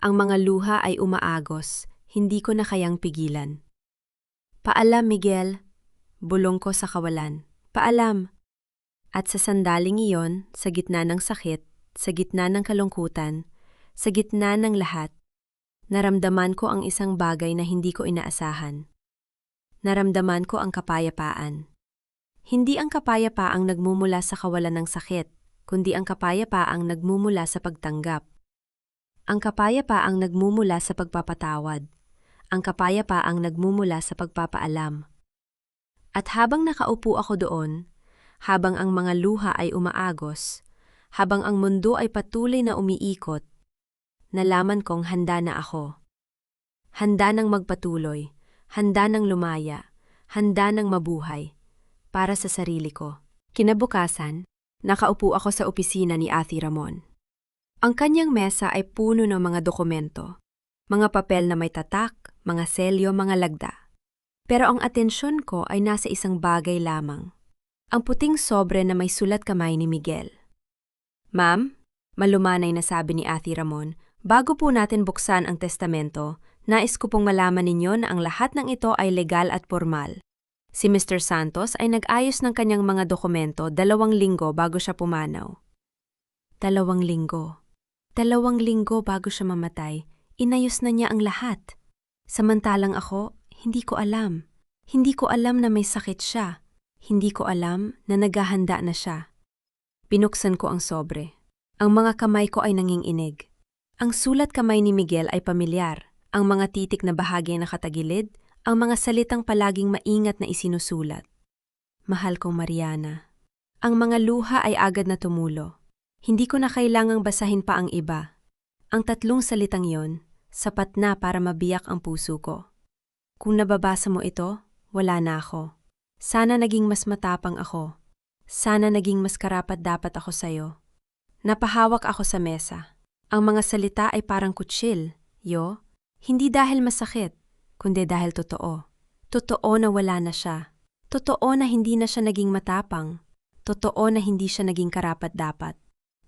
Ang mga luha ay umaagos, hindi ko na kayang pigilan. Paalam, Miguel. Bulong ko sa kawalan. Paalam. At sa sandaling iyon, sa gitna ng sakit, sa gitna ng kalungkutan, sa gitna ng lahat, naramdaman ko ang isang bagay na hindi ko inaasahan. Naramdaman ko ang kapayapaan. Hindi ang kapayapaang nagmumula sa kawalan ng sakit, kundi ang kapayapaang nagmumula sa pagtanggap. Ang kapayapaang nagmumula sa pagpapatawad. Ang kapayapaang nagmumula sa pagpapaalam. At habang nakaupo ako doon, habang ang mga luha ay umaagos, habang ang mundo ay patuloy na umiikot, nalaman kong handa na ako. Handa nang magpatuloy, handa nang lumaya, handa nang mabuhay, para sa sarili ko. Kinabukasan, nakaupo ako sa opisina ni Ate Ramon. Ang kanyang mesa ay puno ng mga dokumento, mga papel na may tatak, mga selyo, mga lagda. Pero ang atensyon ko ay nasa isang bagay lamang. Ang puting sobre na may sulat kamay ni Miguel. Ma'am, malumanay na sabi ni Ate Ramon, bago po natin buksan ang testamento, nais ko pong malaman ninyo na ang lahat ng ito ay legal at formal. Si Mr. Santos ay nag-ayos ng kanyang mga dokumento 2 linggo bago siya pumanaw. 2 linggo. 2 linggo bago siya mamatay, inayos na niya ang lahat. Samantalang ako, hindi ko alam. Hindi ko alam na may sakit siya. Hindi ko alam na naghahanda na siya. Binuksan ko ang sobre. Ang mga kamay ko ay nanginginig. Ang sulat kamay ni Miguel ay pamilyar. Ang mga titik na bahagi ay nakatagilid, ang mga salitang palaging maingat na isinusulat. Mahal kong Mariana. Ang mga luha ay agad na tumulo. Hindi ko na kailangang basahin pa ang iba. Ang 3 salitang yon, sapat na para mabiyak ang puso ko. Kung nababasa mo ito, wala na ako. Sana naging mas matapang ako. Sana naging mas karapat-dapat ako sa'yo. Napahawak ako sa mesa. Ang mga salita ay parang kutsil, yo. Hindi dahil masakit, kundi dahil totoo. Totoo na wala na siya. Totoo na hindi na siya naging matapang. Totoo na hindi siya naging karapat-dapat.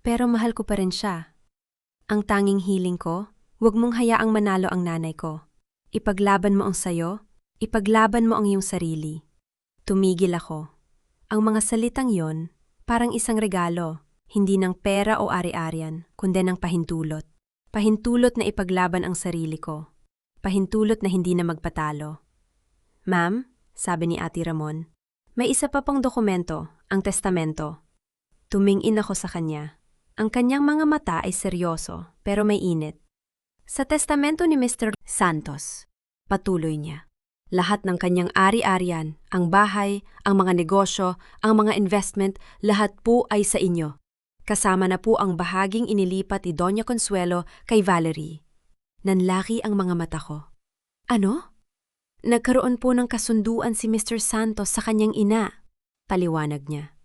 Pero mahal ko pa rin siya. Ang tanging hiling ko, huwag mong hayaang manalo ang nanay ko. Ipaglaban mo ang sayo, ipaglaban mo ang iyong sarili. Tumigil ako. Ang mga salitang yon, parang isang regalo, hindi ng pera o ari-arian, kundi ng pahintulot. Pahintulot na ipaglaban ang sarili ko. Pahintulot na hindi na magpatalo. Ma'am, sabi ni Ate Ramon, may isa pa pang dokumento, ang testamento. Tumingin ako sa kanya. Ang kanyang mga mata ay seryoso, pero may init. Sa testamento ni Mr. Santos, patuloy niya. Lahat ng kanyang ari-arian, ang bahay, ang mga negosyo, ang mga investment, lahat po ay sa inyo. Kasama na po ang bahaging inilipat ni Doña Consuelo kay Valerie. Nanlaki ang mga mata ko. Ano? Nagkaroon po ng kasunduan si Mr. Santos sa kanyang ina. Paliwanag niya.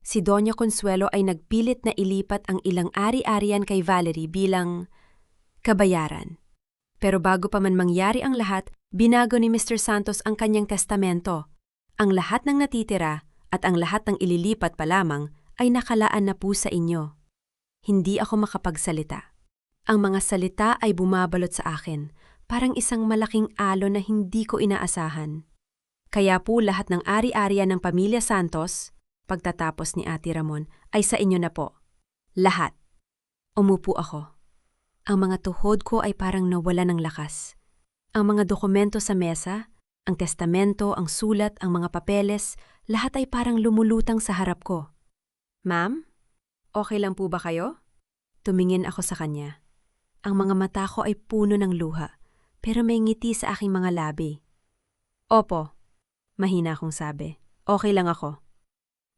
Si Doña Consuelo ay nagpilit na ilipat ang ilang ari-arian kay Valerie bilang kabayaran. Pero bago pa man mangyari ang lahat, binago ni Mr. Santos ang kanyang testamento. Ang lahat ng natitira at ang lahat ng ililipat pa lamang ay nakalaan na po sa inyo. Hindi ako makapagsalita. Ang mga salita ay bumabalot sa akin, parang isang malaking alon na hindi ko inaasahan. Kaya po lahat ng ari-arian ng pamilya Santos, pagtatapos ni Ate Ramon, ay sa inyo na po. Lahat. Umupo ako. Ang mga tuhod ko ay parang nawala ng lakas. Ang mga dokumento sa mesa, ang testamento, ang sulat, ang mga papeles, lahat ay parang lumulutang sa harap ko. Ma'am, okay lang po ba kayo? Tumingin ako sa kanya. Ang mga mata ko ay puno ng luha, pero may ngiti sa aking mga labi. Opo, mahina akong sabi. Okay lang ako.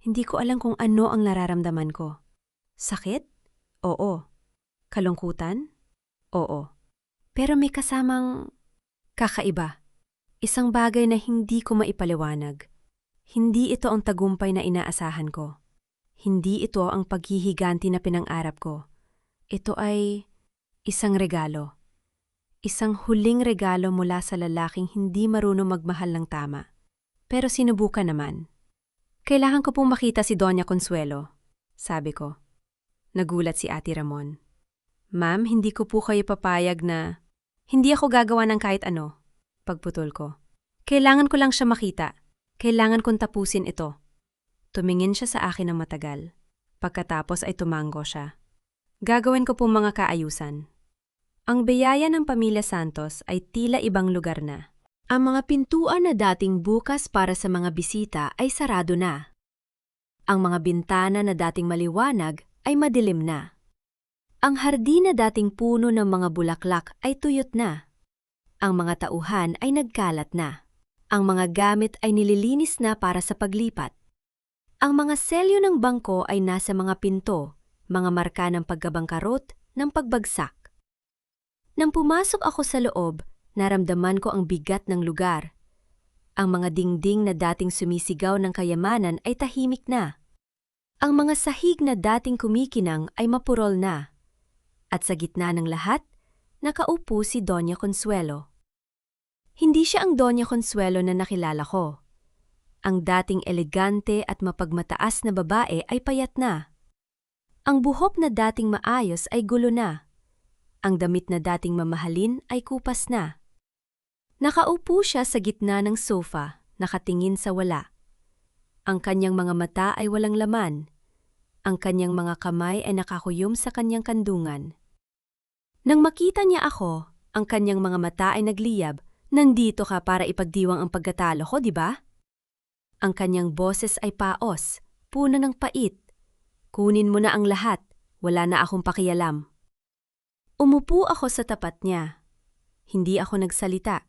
Hindi ko alam kung ano ang nararamdaman ko. Sakit? Oo. Kalungkutan? Oo. Pero may kasamang kakaiba. Isang bagay na hindi ko maipaliwanag. Hindi ito ang tagumpay na inaasahan ko. Hindi ito ang paghihiganti na pinang-arap ko. Ito ay isang regalo. Isang huling regalo mula sa lalaking hindi marunong magmahal ng tama. Pero sinubukan naman. Kailangan ko pong makita si Doña Consuelo, sabi ko. Nagulat si Ate Ramon. Ma'am, hindi ko po kayo papayag na hindi ako gagawa ng kahit ano. Pagputol ko. Kailangan ko lang siya makita. Kailangan kong tapusin ito. Tumingin siya sa akin ng matagal. Pagkatapos ay tumango siya. Gagawin ko po mga kaayusan. Ang biyaya ng Pamilya Santos ay tila ibang lugar na. Ang mga pintuan na dating bukas para sa mga bisita ay sarado na. Ang mga bintana na dating maliwanag ay madilim na. Ang hardin na dating puno ng mga bulaklak ay tuyot na. Ang mga tauhan ay nagkalat na. Ang mga gamit ay nililinis na para sa paglipat. Ang mga selyo ng bangko ay nasa mga pinto, mga marka ng pagkabangkarot, ng pagbagsak. Nang pumasok ako sa loob, naramdaman ko ang bigat ng lugar. Ang mga dingding na dating sumisigaw ng kayamanan ay tahimik na. Ang mga sahig na dating kumikinang ay mapurol na. At sa gitna ng lahat, nakaupo si Doña Consuelo. Hindi siya ang Doña Consuelo na nakilala ko. Ang dating elegante at mapagmataas na babae ay payat na. Ang buhok na dating maayos ay gulo na. Ang damit na dating mamahalin ay kupas na. Nakaupo siya sa gitna ng sofa, nakatingin sa wala. Ang kanyang mga mata ay walang laman. Ang kanyang mga kamay ay nakakuyom sa kanyang kandungan. Nang makita niya ako, ang kanyang mga mata ay nagliyab. Nandito ka para ipagdiwang ang pagkatalo ko, di ba? Ang kanyang boses ay paos, puno ng pait. Kunin mo na ang lahat, wala na akong pakialam. Umupo ako sa tapat niya. Hindi ako nagsalita.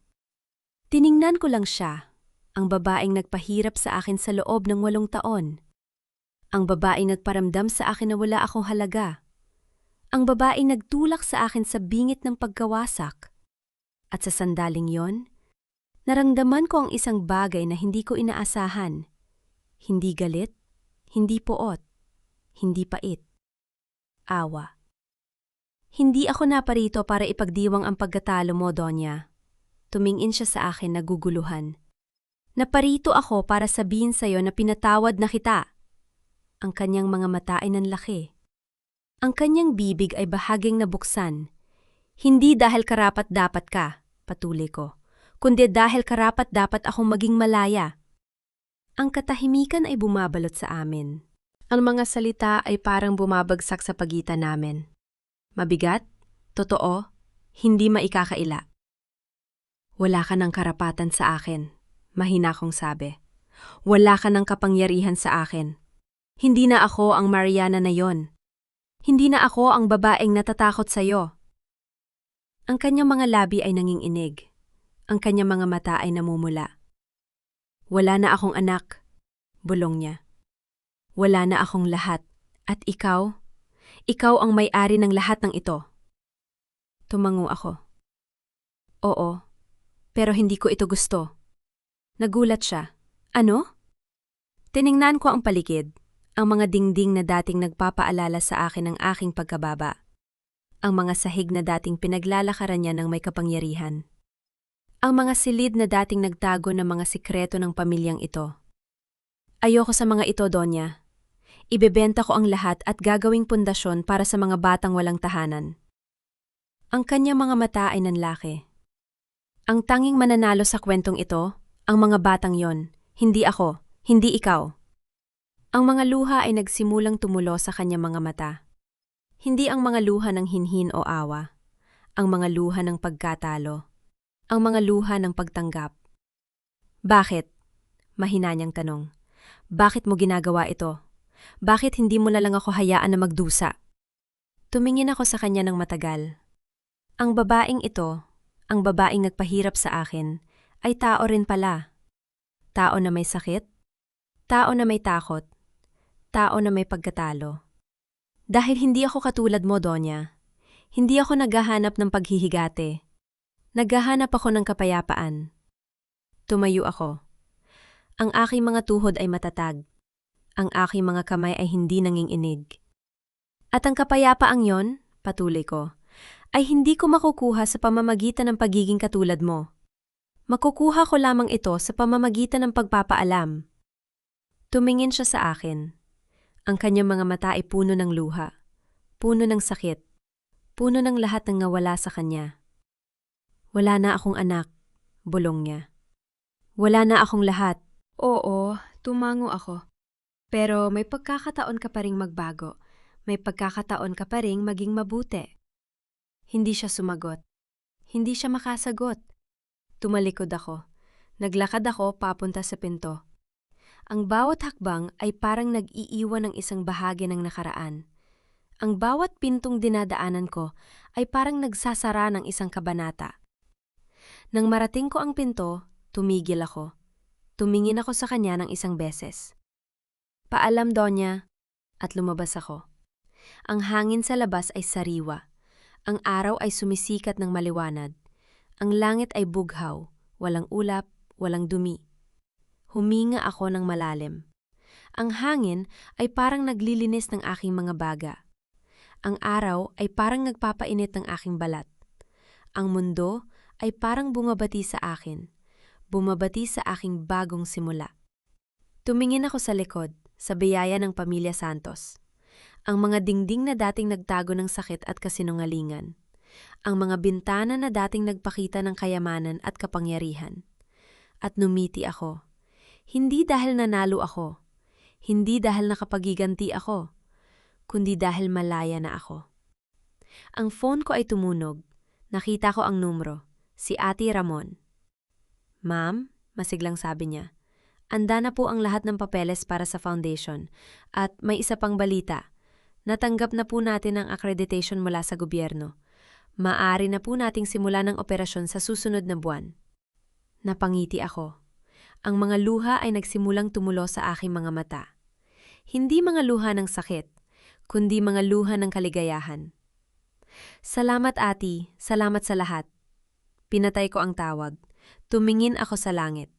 Tiningnan ko lang siya, ang babaeng nagpahirap sa akin sa loob ng 8 taon. Ang babaeng nagparamdam sa akin na wala akong halaga. Ang babaeng nagtulak sa akin sa bingit ng pagkawasak. At sa sandaling yon, naramdaman ko ang isang bagay na hindi ko inaasahan. Hindi galit, hindi poot, hindi pait. Awa. Hindi ako naparito para ipagdiwang ang pagkatalo mo, Donya. Tumingin siya sa akin naguguluhan. Naparito ako para sabihin sa'yo na pinatawad na kita. Ang kanyang mga mata ay nanlaki. Ang kanyang bibig ay bahaging nabuksan. Hindi dahil karapat-dapat ka, patuloy ko, kundi dahil karapat-dapat akong maging malaya. Ang katahimikan ay bumabalot sa amin. Ang mga salita ay parang bumabagsak sa pagitan namin. Mabigat, totoo, hindi maikakaila. Wala ka ng karapatan sa akin, mahina kong sabi. Wala ka ng kapangyarihan sa akin. Hindi na ako ang Mariana na yon. Hindi na ako ang babaeng natatakot sa'yo. Ang kanyang mga labi ay nanginginig. Ang kanyang mga mata ay namumula. Wala na akong anak, bulong niya. Wala na akong lahat. At ikaw ang may-ari ng lahat ng ito. Tumango ako. Oo, pero hindi ko ito gusto. Nagulat siya. Ano? Tiningnan ko ang paligid, ang mga dingding na dating nagpapaalala sa akin ng aking pagkababa. Ang mga sahig na dating pinaglalakaran niya ng may kapangyarihan. Ang mga silid na dating nagtago ng mga sikreto ng pamilyang ito. Ayoko sa mga ito, Donya. Ibebenta ko ang lahat at gagawing pundasyon para sa mga batang walang tahanan. Ang kanyang mga mata ay nanlaki. Ang tanging mananalo sa kwentong ito, ang mga batang yon, hindi ako, hindi ikaw. Ang mga luha ay nagsimulang tumulo sa kanyang mga mata. Hindi ang mga luha ng hinhin o awa, ang mga luha ng pagkatalo, ang mga luha ng pagtanggap. Bakit? Mahina niyang tanong. Bakit mo ginagawa ito? Bakit hindi mo na lang ako hayaan na magdusa? Tumingin ako sa kanya ng matagal. Ang babaeng ito, ang babaeng nagpahirap sa akin, ay tao rin pala. Tao na may sakit, tao na may takot, tao na may pagkatalo. Dahil hindi ako katulad mo, Donya. Hindi ako naghahanap ng paghihigate. Naghahanap ako ng kapayapaan. Tumayo ako. Ang aking mga tuhod ay matatag. Ang aking mga kamay ay hindi nanginginig. At ang kapayapaang yon, patuloy ko, ay hindi ko makukuha sa pamamagitan ng pagiging katulad mo. Makukuha ko lamang ito sa pamamagitan ng pagpapaalam. Tumingin siya sa akin. Ang kanyang mga mata ay puno ng luha, puno ng sakit, puno ng lahat ng nawala sa kanya. Wala na akong anak, bulong niya. Wala na akong lahat. Oo, tumango ako. Pero may pagkakataon ka pa ring magbago. May pagkakataon ka pa ring maging mabuti. Hindi siya sumagot. Hindi siya makasagot. Tumalikod ako. Naglakad ako papunta sa pinto. Ang bawat hakbang ay parang nag-iiwan ng isang bahagi ng nakaraan. Ang bawat pintong dinadaanan ko ay parang nagsasara ng isang kabanata. Nang marating ko ang pinto, tumigil ako. Tumingin ako sa kanya ng isang beses. Paalam, Donya, at lumabas ako. Ang hangin sa labas ay sariwa. Ang araw ay sumisikat ng maliwanag. Ang langit ay bughaw, walang ulap, walang dumi. Huminga ako ng malalim. Ang hangin ay parang naglilinis ng aking mga baga. Ang araw ay parang nagpapainit ng aking balat. Ang mundo ay parang bumabati sa akin. Bumabati sa aking bagong simula. Tumingin ako sa likod, sa biyaya ng Pamilya Santos. Ang mga dingding na dating nagtago ng sakit at kasinungalingan. Ang mga bintana na dating nagpakita ng kayamanan at kapangyarihan. At numiti ako. Hindi dahil nanalo ako. Hindi dahil nakapagiganti ako. Kundi dahil malaya na ako. Ang phone ko ay tumunog. Nakita ko ang numero. Si Ate Ramon. Ma'am, masiglang sabi niya. Anda na po ang lahat ng papeles para sa foundation. At may isa pang balita. Natanggap na po natin ang accreditation mula sa gobyerno. Maaari na po nating simulan ng operasyon sa susunod na buwan. Napangiti ako. Ang mga luha ay nagsimulang tumulo sa aking mga mata. Hindi mga luha ng sakit, kundi mga luha ng kaligayahan. Salamat, Ate. Salamat sa lahat. Pinatay ko ang tawag. Tumingin ako sa langit.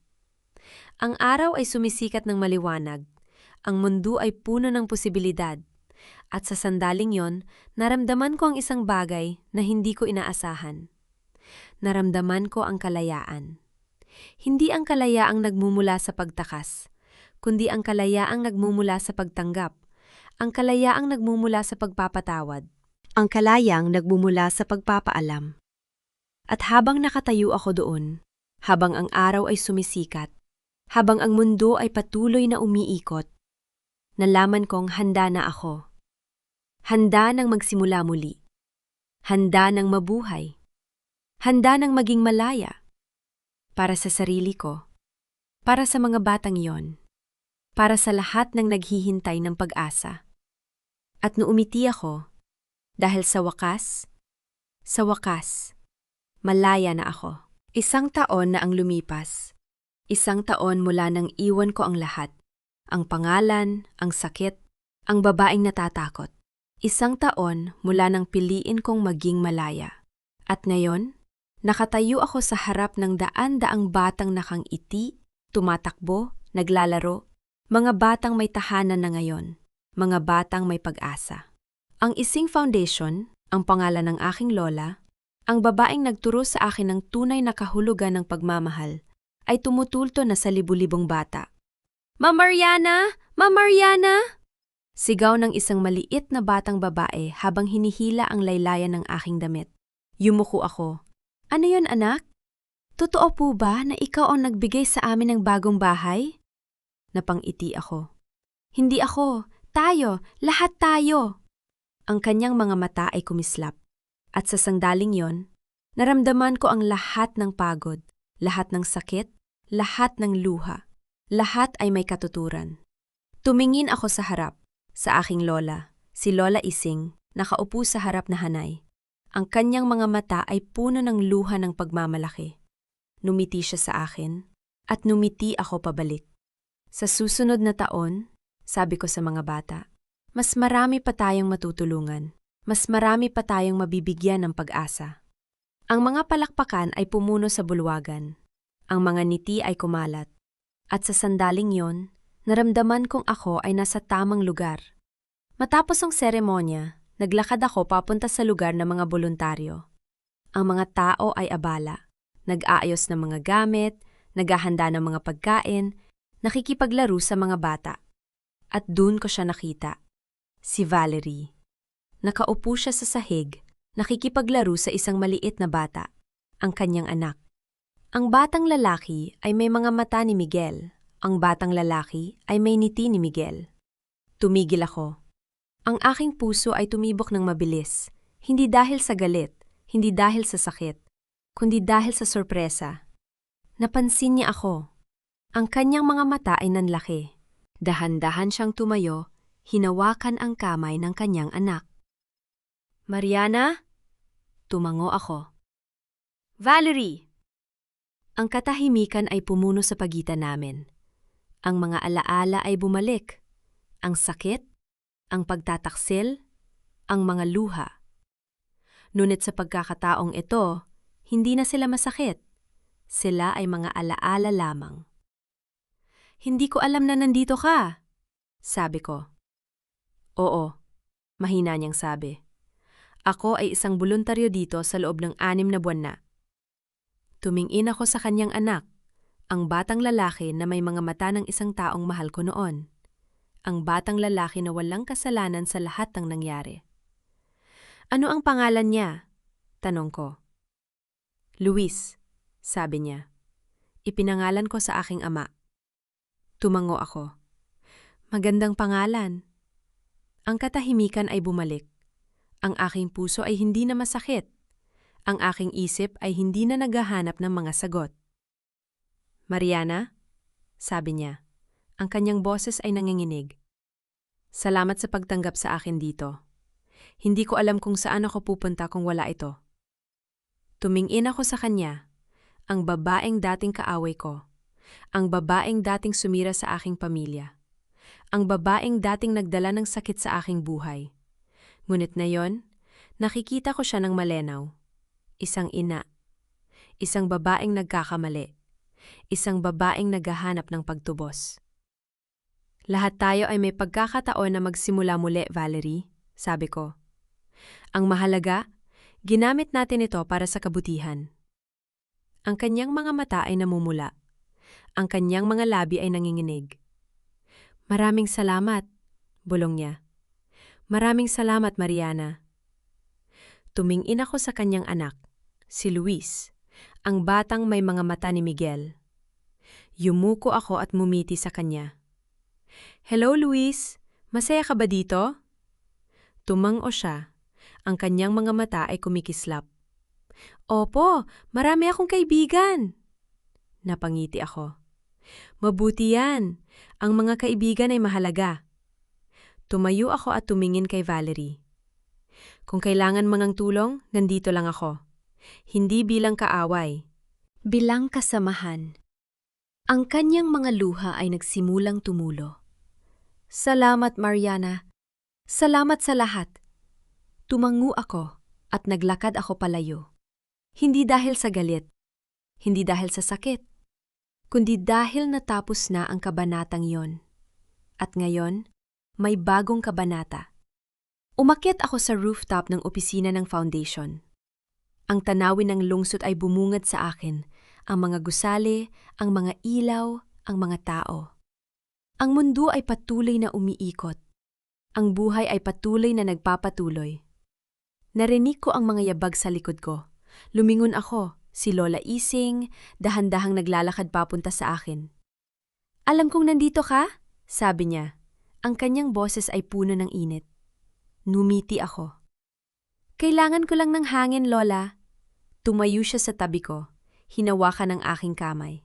Ang araw ay sumisikat ng maliwanag. Ang mundo ay puno ng posibilidad. At sa sandaling yon, naramdaman ko ang isang bagay na hindi ko inaasahan. Naramdaman ko ang kalayaan. Hindi ang kalayaang nagmumula sa pagtakas, kundi ang kalayaang nagmumula sa pagtanggap. Ang kalayaang nagmumula sa pagpapatawad. Ang kalayang nagmumula sa pagpapaalam. At habang nakatayo ako doon, habang ang araw ay sumisikat, habang ang mundo ay patuloy na umiikot, nalaman kong handa na ako. Handa nang magsimula muli. Handa nang mabuhay. Handa nang maging malaya. Para sa sarili ko. Para sa mga batang yon. Para sa lahat ng naghihintay ng pag-asa. At naumiti ako dahil sa wakas, malaya na ako. 1 taon na ang lumipas. 1 taon mula nang iwan ko ang lahat. Ang pangalan, ang sakit, ang babaeng natatakot. 1 taon mula nang piliin kong maging malaya. At ngayon, nakatayo ako sa harap ng daan-daang batang nakangiti, tumatakbo, naglalaro. Mga batang may tahanan na ngayon. Mga batang may pag-asa. Ang Ising Foundation, ang pangalan ng aking lola, ang babaeng nagturo sa akin ng tunay na kahulugan ng pagmamahal, ay tumutulto na sa libu-libong bata. Ma'am Mariana! Ma'am Mariana! Sigaw ng isang maliit na batang babae habang hinihila ang laylayan ng aking damit. Yumuko ako. Ano yon, anak? Totoo po ba na ikaw ang nagbigay sa amin ng bagong bahay? Napangiti ako. Hindi ako. Tayo. Lahat tayo. Ang kanyang mga mata ay kumislap. At sa sandaling yon, naramdaman ko ang lahat ng pagod, lahat ng sakit, lahat ng luha. Lahat ay may katuturan. Tumingin ako sa harap. sa aking lola, si Lola Ising, nakaupo sa harap na hanay. Ang kanyang mga mata ay puno ng luha ng pagmamalaki. Numiti siya sa akin, at numiti ako pabalik. Sa susunod na taon, sabi ko sa mga bata, mas marami pa tayong matutulungan, mas marami pa tayong mabibigyan ng pag-asa. Ang mga palakpakan ay pumuno sa bulwagan. Ang mga ngiti ay kumalat. At sa sandaling yon, naramdaman kong ako ay nasa tamang lugar. Matapos ang seremonya, naglakad ako papunta sa lugar ng mga voluntaryo. Ang mga tao ay abala, nag-aayos ng mga gamit, naghahanda ng mga pagkain, nakikipaglaro sa mga bata. At dun ko siya nakita, si Valerie. Nakaupo siya sa sahig, nakikipaglaro sa isang maliit na bata, ang kanyang anak. Ang batang lalaki ay may mga mata ni Miguel. Ang batang lalaki ay may ngiti ni Miguel. Tumigil ako. Ang aking puso ay tumibok ng mabilis, hindi dahil sa galit, hindi dahil sa sakit, kundi dahil sa sorpresa. Napansin niya ako. Ang kanyang mga mata ay nanlaki. Dahan-dahan siyang tumayo, hinawakan ang kamay ng kanyang anak. Mariana? Tumango ako. Valerie! Ang katahimikan ay pumuno sa pagitan namin. Ang mga alaala ay bumalik. Ang sakit, ang pagtataksil, ang mga luha. Ngunit sa pagkakataong ito, hindi na sila masakit. Sila ay mga alaala lamang. Hindi ko alam na nandito ka, sabi ko. Oo, mahina niyang sabi. Ako ay isang voluntaryo dito sa loob ng 6 na buwan na. Tumingin ako sa kanyang anak, ang batang lalaki na may mga mata ng isang taong mahal ko noon. Ang batang lalaki na walang kasalanan sa lahat ng nangyari. Ano ang pangalan niya? Tanong ko. Luis, sabi niya. Ipinangalan ko sa aking ama. Tumango ako. Magandang pangalan. Ang katahimikan ay bumalik. Ang aking puso ay hindi na masakit. Ang aking isip ay hindi na naghahanap ng mga sagot. Mariana, sabi niya. Ang kanyang boses ay nanginginig. Salamat sa pagtanggap sa akin dito. Hindi ko alam kung saan ako pupunta kung wala ito. Tumingin ako sa kanya, ang babaeng dating kaaway ko, ang babaeng dating sumira sa aking pamilya, ang babaeng dating nagdala ng sakit sa aking buhay. Ngunit na yon, nakikita ko siya ng malinaw. Isang ina, isang babaeng nagkakamali, isang babaeng naghahanap ng pagtubos. Lahat tayo ay may pagkakataon na magsimula muli, Valerie, sabi ko. Ang mahalaga, ginamit natin ito para sa kabutihan. Ang kanyang mga mata ay namumula. Ang kanyang mga labi ay nanginginig. Maraming salamat, bulong niya. Maraming salamat, Mariana. Tumingin ako sa kanyang anak, si Luis, ang batang may mga mata ni Miguel. Yumuko ako at mumiti sa kanya. Hello, Luis. Masaya ka ba dito? Tumango siya. Ang kanyang mga mata ay kumikislap. Opo, marami akong kaibigan. Napangiti ako. Mabuti yan. Ang mga kaibigan ay mahalaga. Tumayo ako at tumingin kay Valerie. Kung kailangan mangang tulong, nandito lang ako. Hindi bilang kaaway. Bilang kasamahan. Ang kanyang mga luha ay nagsimulang tumulo. Salamat, Mariana. Salamat sa lahat. Tumango ako at naglakad ako palayo. Hindi dahil sa galit, hindi dahil sa sakit, kundi dahil natapos na ang kabanatang yon. At ngayon, may bagong kabanata. Umakyat ako sa rooftop ng opisina ng foundation. Ang tanawin ng lungsod ay bumungad sa akin, ang mga gusali, ang mga ilaw, ang mga tao. Ang mundo ay patuloy na umiikot. Ang buhay ay patuloy na nagpapatuloy. Narinig ko ang mga yabag sa likod ko. Lumingon ako, si Lola Ising, dahan-dahang naglalakad papunta sa akin. Alam kong nandito ka, sabi niya. Ang kanyang boses ay puno ng init. Numiti ako. Kailangan ko lang ng hangin, Lola. Tumayo siya sa tabi ko, hinawakan ang aking kamay.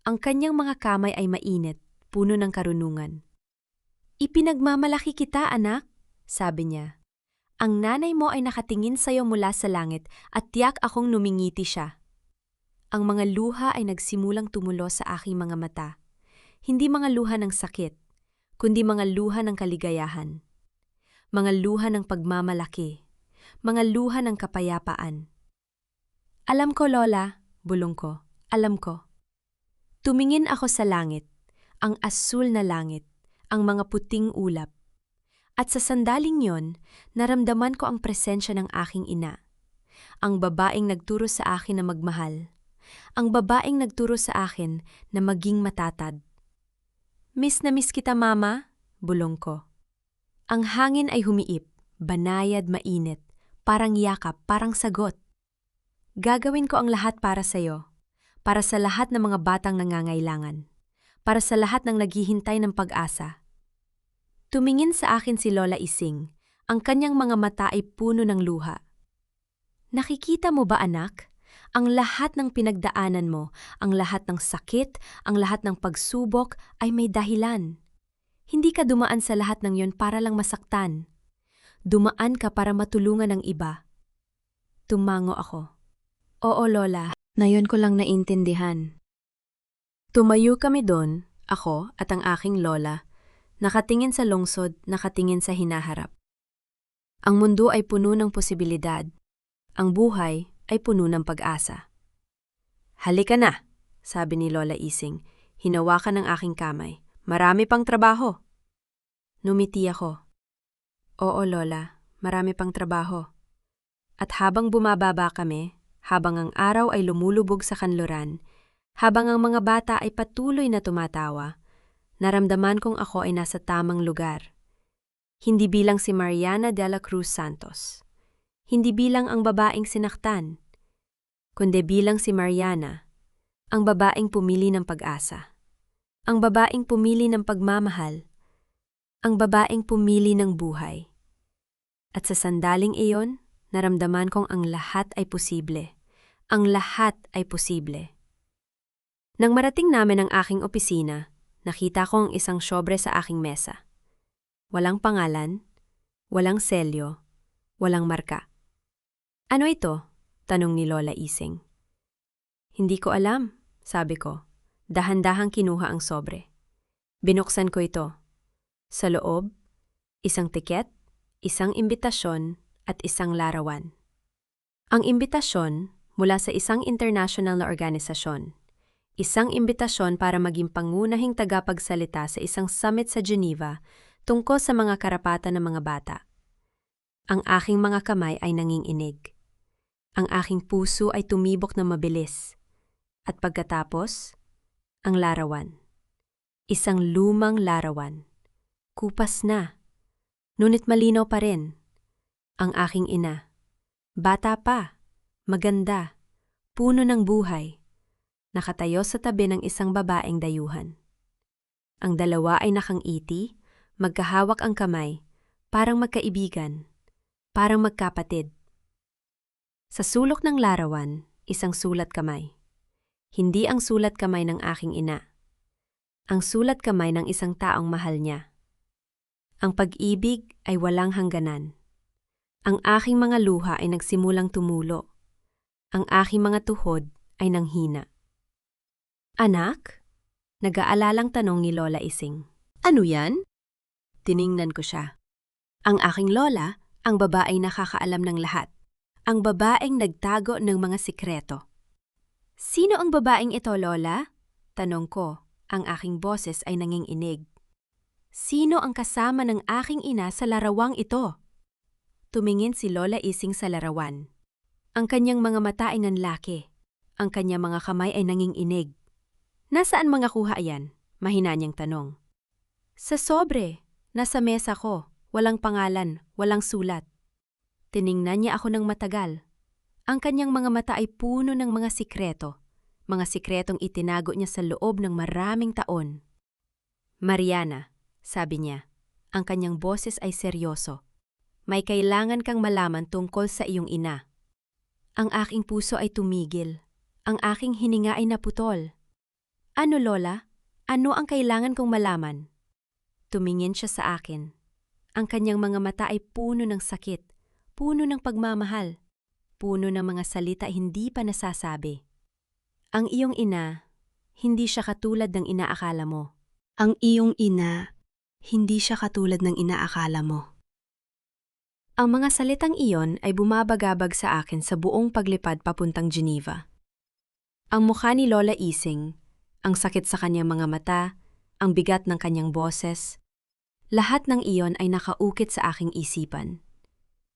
Ang kanyang mga kamay ay mainit, puno ng karunungan. Ipinagmamalaki kita, anak, sabi niya. Ang nanay mo ay nakatingin sa'yo mula sa langit at tiyak akong numingiti siya. Ang mga luha ay nagsimulang tumulo sa aking mga mata. Hindi mga luha ng sakit, kundi mga luha ng kaligayahan. Mga luha ng pagmamalaki. Mga luha ng kapayapaan. Alam ko, Lola, bulong ko. Alam ko. Tumingin ako sa langit, ang asul na langit, ang mga puting ulap. At sa sandaling yon, naramdaman ko ang presensya ng aking ina. Ang babaeng nagturo sa akin na magmahal. Ang babaeng nagturo sa akin na maging matatad. Miss na miss kita, Mama, bulong ko. Ang hangin ay humiip, banayad, mainit, parang yakap, parang sagot. Gagawin ko ang lahat para sa'yo, para sa lahat ng mga batang nangangailangan, para sa lahat ng naghihintay ng pag-asa. Tumingin sa akin si Lola Ising, ang kanyang mga mata ay puno ng luha. Nakikita mo ba, anak? Ang lahat ng pinagdaanan mo, ang lahat ng sakit, ang lahat ng pagsubok ay may dahilan. Hindi ka dumaan sa lahat ng yon para lang masaktan. Dumaan ka para matulungan ng iba. Tumango ako. Oo, Lola. Ngayon ko lang naintindihan. Tumayo kami doon, ako at ang aking lola, nakatingin sa lungsod, nakatingin sa hinaharap. Ang mundo ay puno ng posibilidad. Ang buhay ay puno ng pag-asa. Halika na, sabi ni Lola Ising, hinawakan ng aking kamay. Marami pang trabaho. Numiti ako. Oo, Lola, marami pang trabaho. At habang bumababa kami, habang ang araw ay lumulubog sa kanluran, habang ang mga bata ay patuloy na tumatawa, naramdaman kong ako ay nasa tamang lugar. Hindi bilang si Mariana de la Cruz Santos. Hindi bilang ang babaeng sinaktan, kundi bilang si Mariana, ang babaeng pumili ng pag-asa. Ang babaeng pumili ng pagmamahal. Ang babaeng pumili ng buhay. At sa sandaling iyon, naramdaman kong ang lahat ay posible. Ang lahat ay posible. Nang marating namin ang aking opisina, nakita ko ang isang sobre sa aking mesa. Walang pangalan, walang selyo, walang marka. Ano ito? Tanong ni Lola Ising. Hindi ko alam, sabi ko. Dahan-dahang kinuha ang sobre. Binuksan ko ito. Sa loob, isang tiket, isang imbitasyon at isang larawan. Ang imbitasyon mula sa isang international na organisasyon. Isang imbitasyon para maging pangunahing tagapagsalita sa isang summit sa Geneva tungkol sa mga karapatan ng mga bata. Ang aking mga kamay ay nanginginig. Ang aking puso ay tumibok na mabilis. At pagkatapos, ang larawan. Isang lumang larawan. Kupas na. Ngunit malinaw pa rin. Ang aking ina. Bata pa. Maganda. Puno ng buhay. Nakatayo sa tabi ng isang babaeng dayuhan. Ang dalawa ay nakangiti, magkahawak ang kamay, parang magkaibigan, parang magkapatid. Sa sulok ng larawan, isang sulat kamay. Hindi ang sulat kamay ng aking ina. Ang sulat kamay ng isang taong mahal niya. Ang pag-ibig ay walang hangganan. Ang aking mga luha ay nagsimulang tumulo. Ang aking mga tuhod ay nanghina. Anak? Nag-aalalang tanong ni Lola Ising. Ano yan? Tiningnan ko siya. Ang aking lola, ang babaeng nakakaalam ng lahat. Ang babaeng nagtago ng mga sikreto. Sino ang babaeng ito, Lola? Tanong ko. Ang aking boses ay nanginginig. Sino ang kasama ng aking ina sa larawang ito? Tumingin si Lola Ising sa larawan. Ang kanyang mga mata ay nanlaki. Ang kanyang mga kamay ay nanginginig. Nasaan mga kuha yan? Mahina niyang tanong. Sa sobre. Nasa mesa ko. Walang pangalan, walang sulat. Tiningnan niya ako ng matagal. Ang kanyang mga mata ay puno ng mga sikreto. Mga sikretong itinago niya sa loob ng maraming taon. Mariana, sabi niya. Ang kanyang boses ay seryoso. May kailangan kang malaman tungkol sa iyong ina. Ang aking puso ay tumigil. Ang aking hininga ay naputol. Ano, Lola? Ano ang kailangan kong malaman? Tumingin siya sa akin. Ang kanyang mga mata ay puno ng sakit, puno ng pagmamahal, puno ng mga salita hindi pa nasasabi. Ang iyong ina, hindi siya katulad ng inaakala mo. Ang iyong ina, hindi siya katulad ng inaakala mo. Ang mga salitang iyon ay bumabagabag sa akin sa buong paglipad papuntang Geneva. Ang mukha ni Lola Ising, ang sakit sa kanyang mga mata, ang bigat ng kanyang boses, lahat ng iyon ay nakaukit sa aking isipan.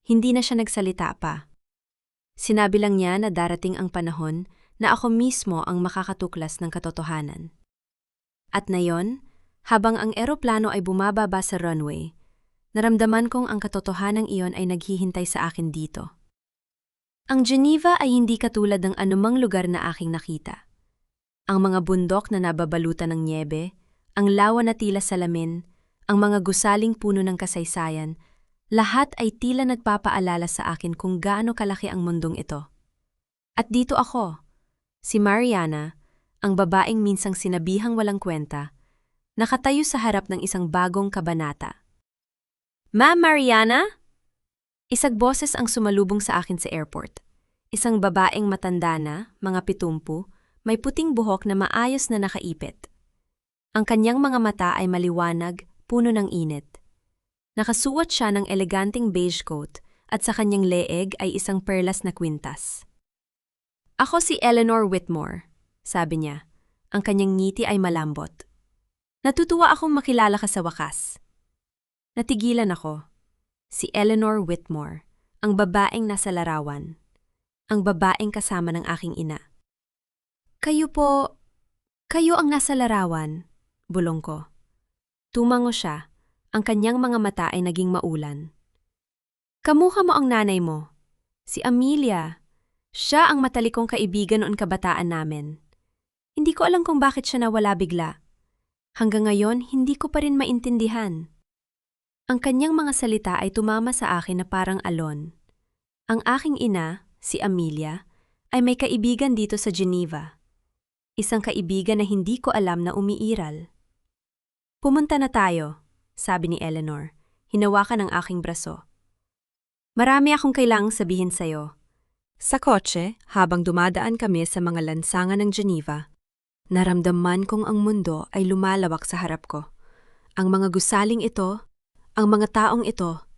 Hindi na siya nagsalita pa. Sinabi lang niya na darating ang panahon na ako mismo ang makakatuklas ng katotohanan. At ngayon, habang ang eroplano ay bumababa sa runway, naramdaman kong ang katotohanang iyon ay naghihintay sa akin dito. Ang Geneva ay hindi katulad ng anumang lugar na aking nakita. Ang mga bundok na nababalutan ng nyebe, ang lawa na tila salamin, ang mga gusaling puno ng kasaysayan, lahat ay tila nagpapaalala sa akin kung gaano kalaki ang mundong ito. At dito ako, si Mariana, ang babaeng minsang sinabihang walang kwenta, nakatayo sa harap ng isang bagong kabanata. Ma'am Mariana? Isang boses ang sumalubong sa akin sa airport. Isang babaeng matanda na, mga 70, may puting buhok na maayos na nakaipit. Ang kanyang mga mata ay maliwanag, puno ng init. Nakasuot siya ng eleganteng beige coat at sa kanyang leeg ay isang perlas na kwintas. Ako si Eleanor Whitmore, sabi niya. Ang kanyang ngiti ay malambot. Natutuwa akong makilala ka sa wakas. Natigilan ako. Si Eleanor Whitmore, ang babaeng nasa larawan. Ang babaeng kasama ng aking ina. Kayo ang nasa larawan, bulong ko. Tumango siya, ang kanyang mga mata ay naging maulan. Kamukha mo ang nanay mo, si Amelia. Siya ang matalikong kaibigan noon kabataan namin. Hindi ko alam kung bakit siya nawala bigla. Hanggang ngayon, hindi ko pa rin maintindihan. Ang kanyang mga salita ay tumama sa akin na parang alon. Ang aking ina, si Amelia, ay may kaibigan dito sa Geneva. Isang kaibigan na hindi ko alam na umiiral. Pumunta na tayo, sabi ni Eleanor. Hinawakan ang aking braso. Marami akong kailangang sabihin sa'yo. Sa kotse, habang dumadaan kami sa mga lansangan ng Geneva, naramdaman kong ang mundo ay lumalawak sa harap ko. Ang mga gusaling ito, ang mga taong ito,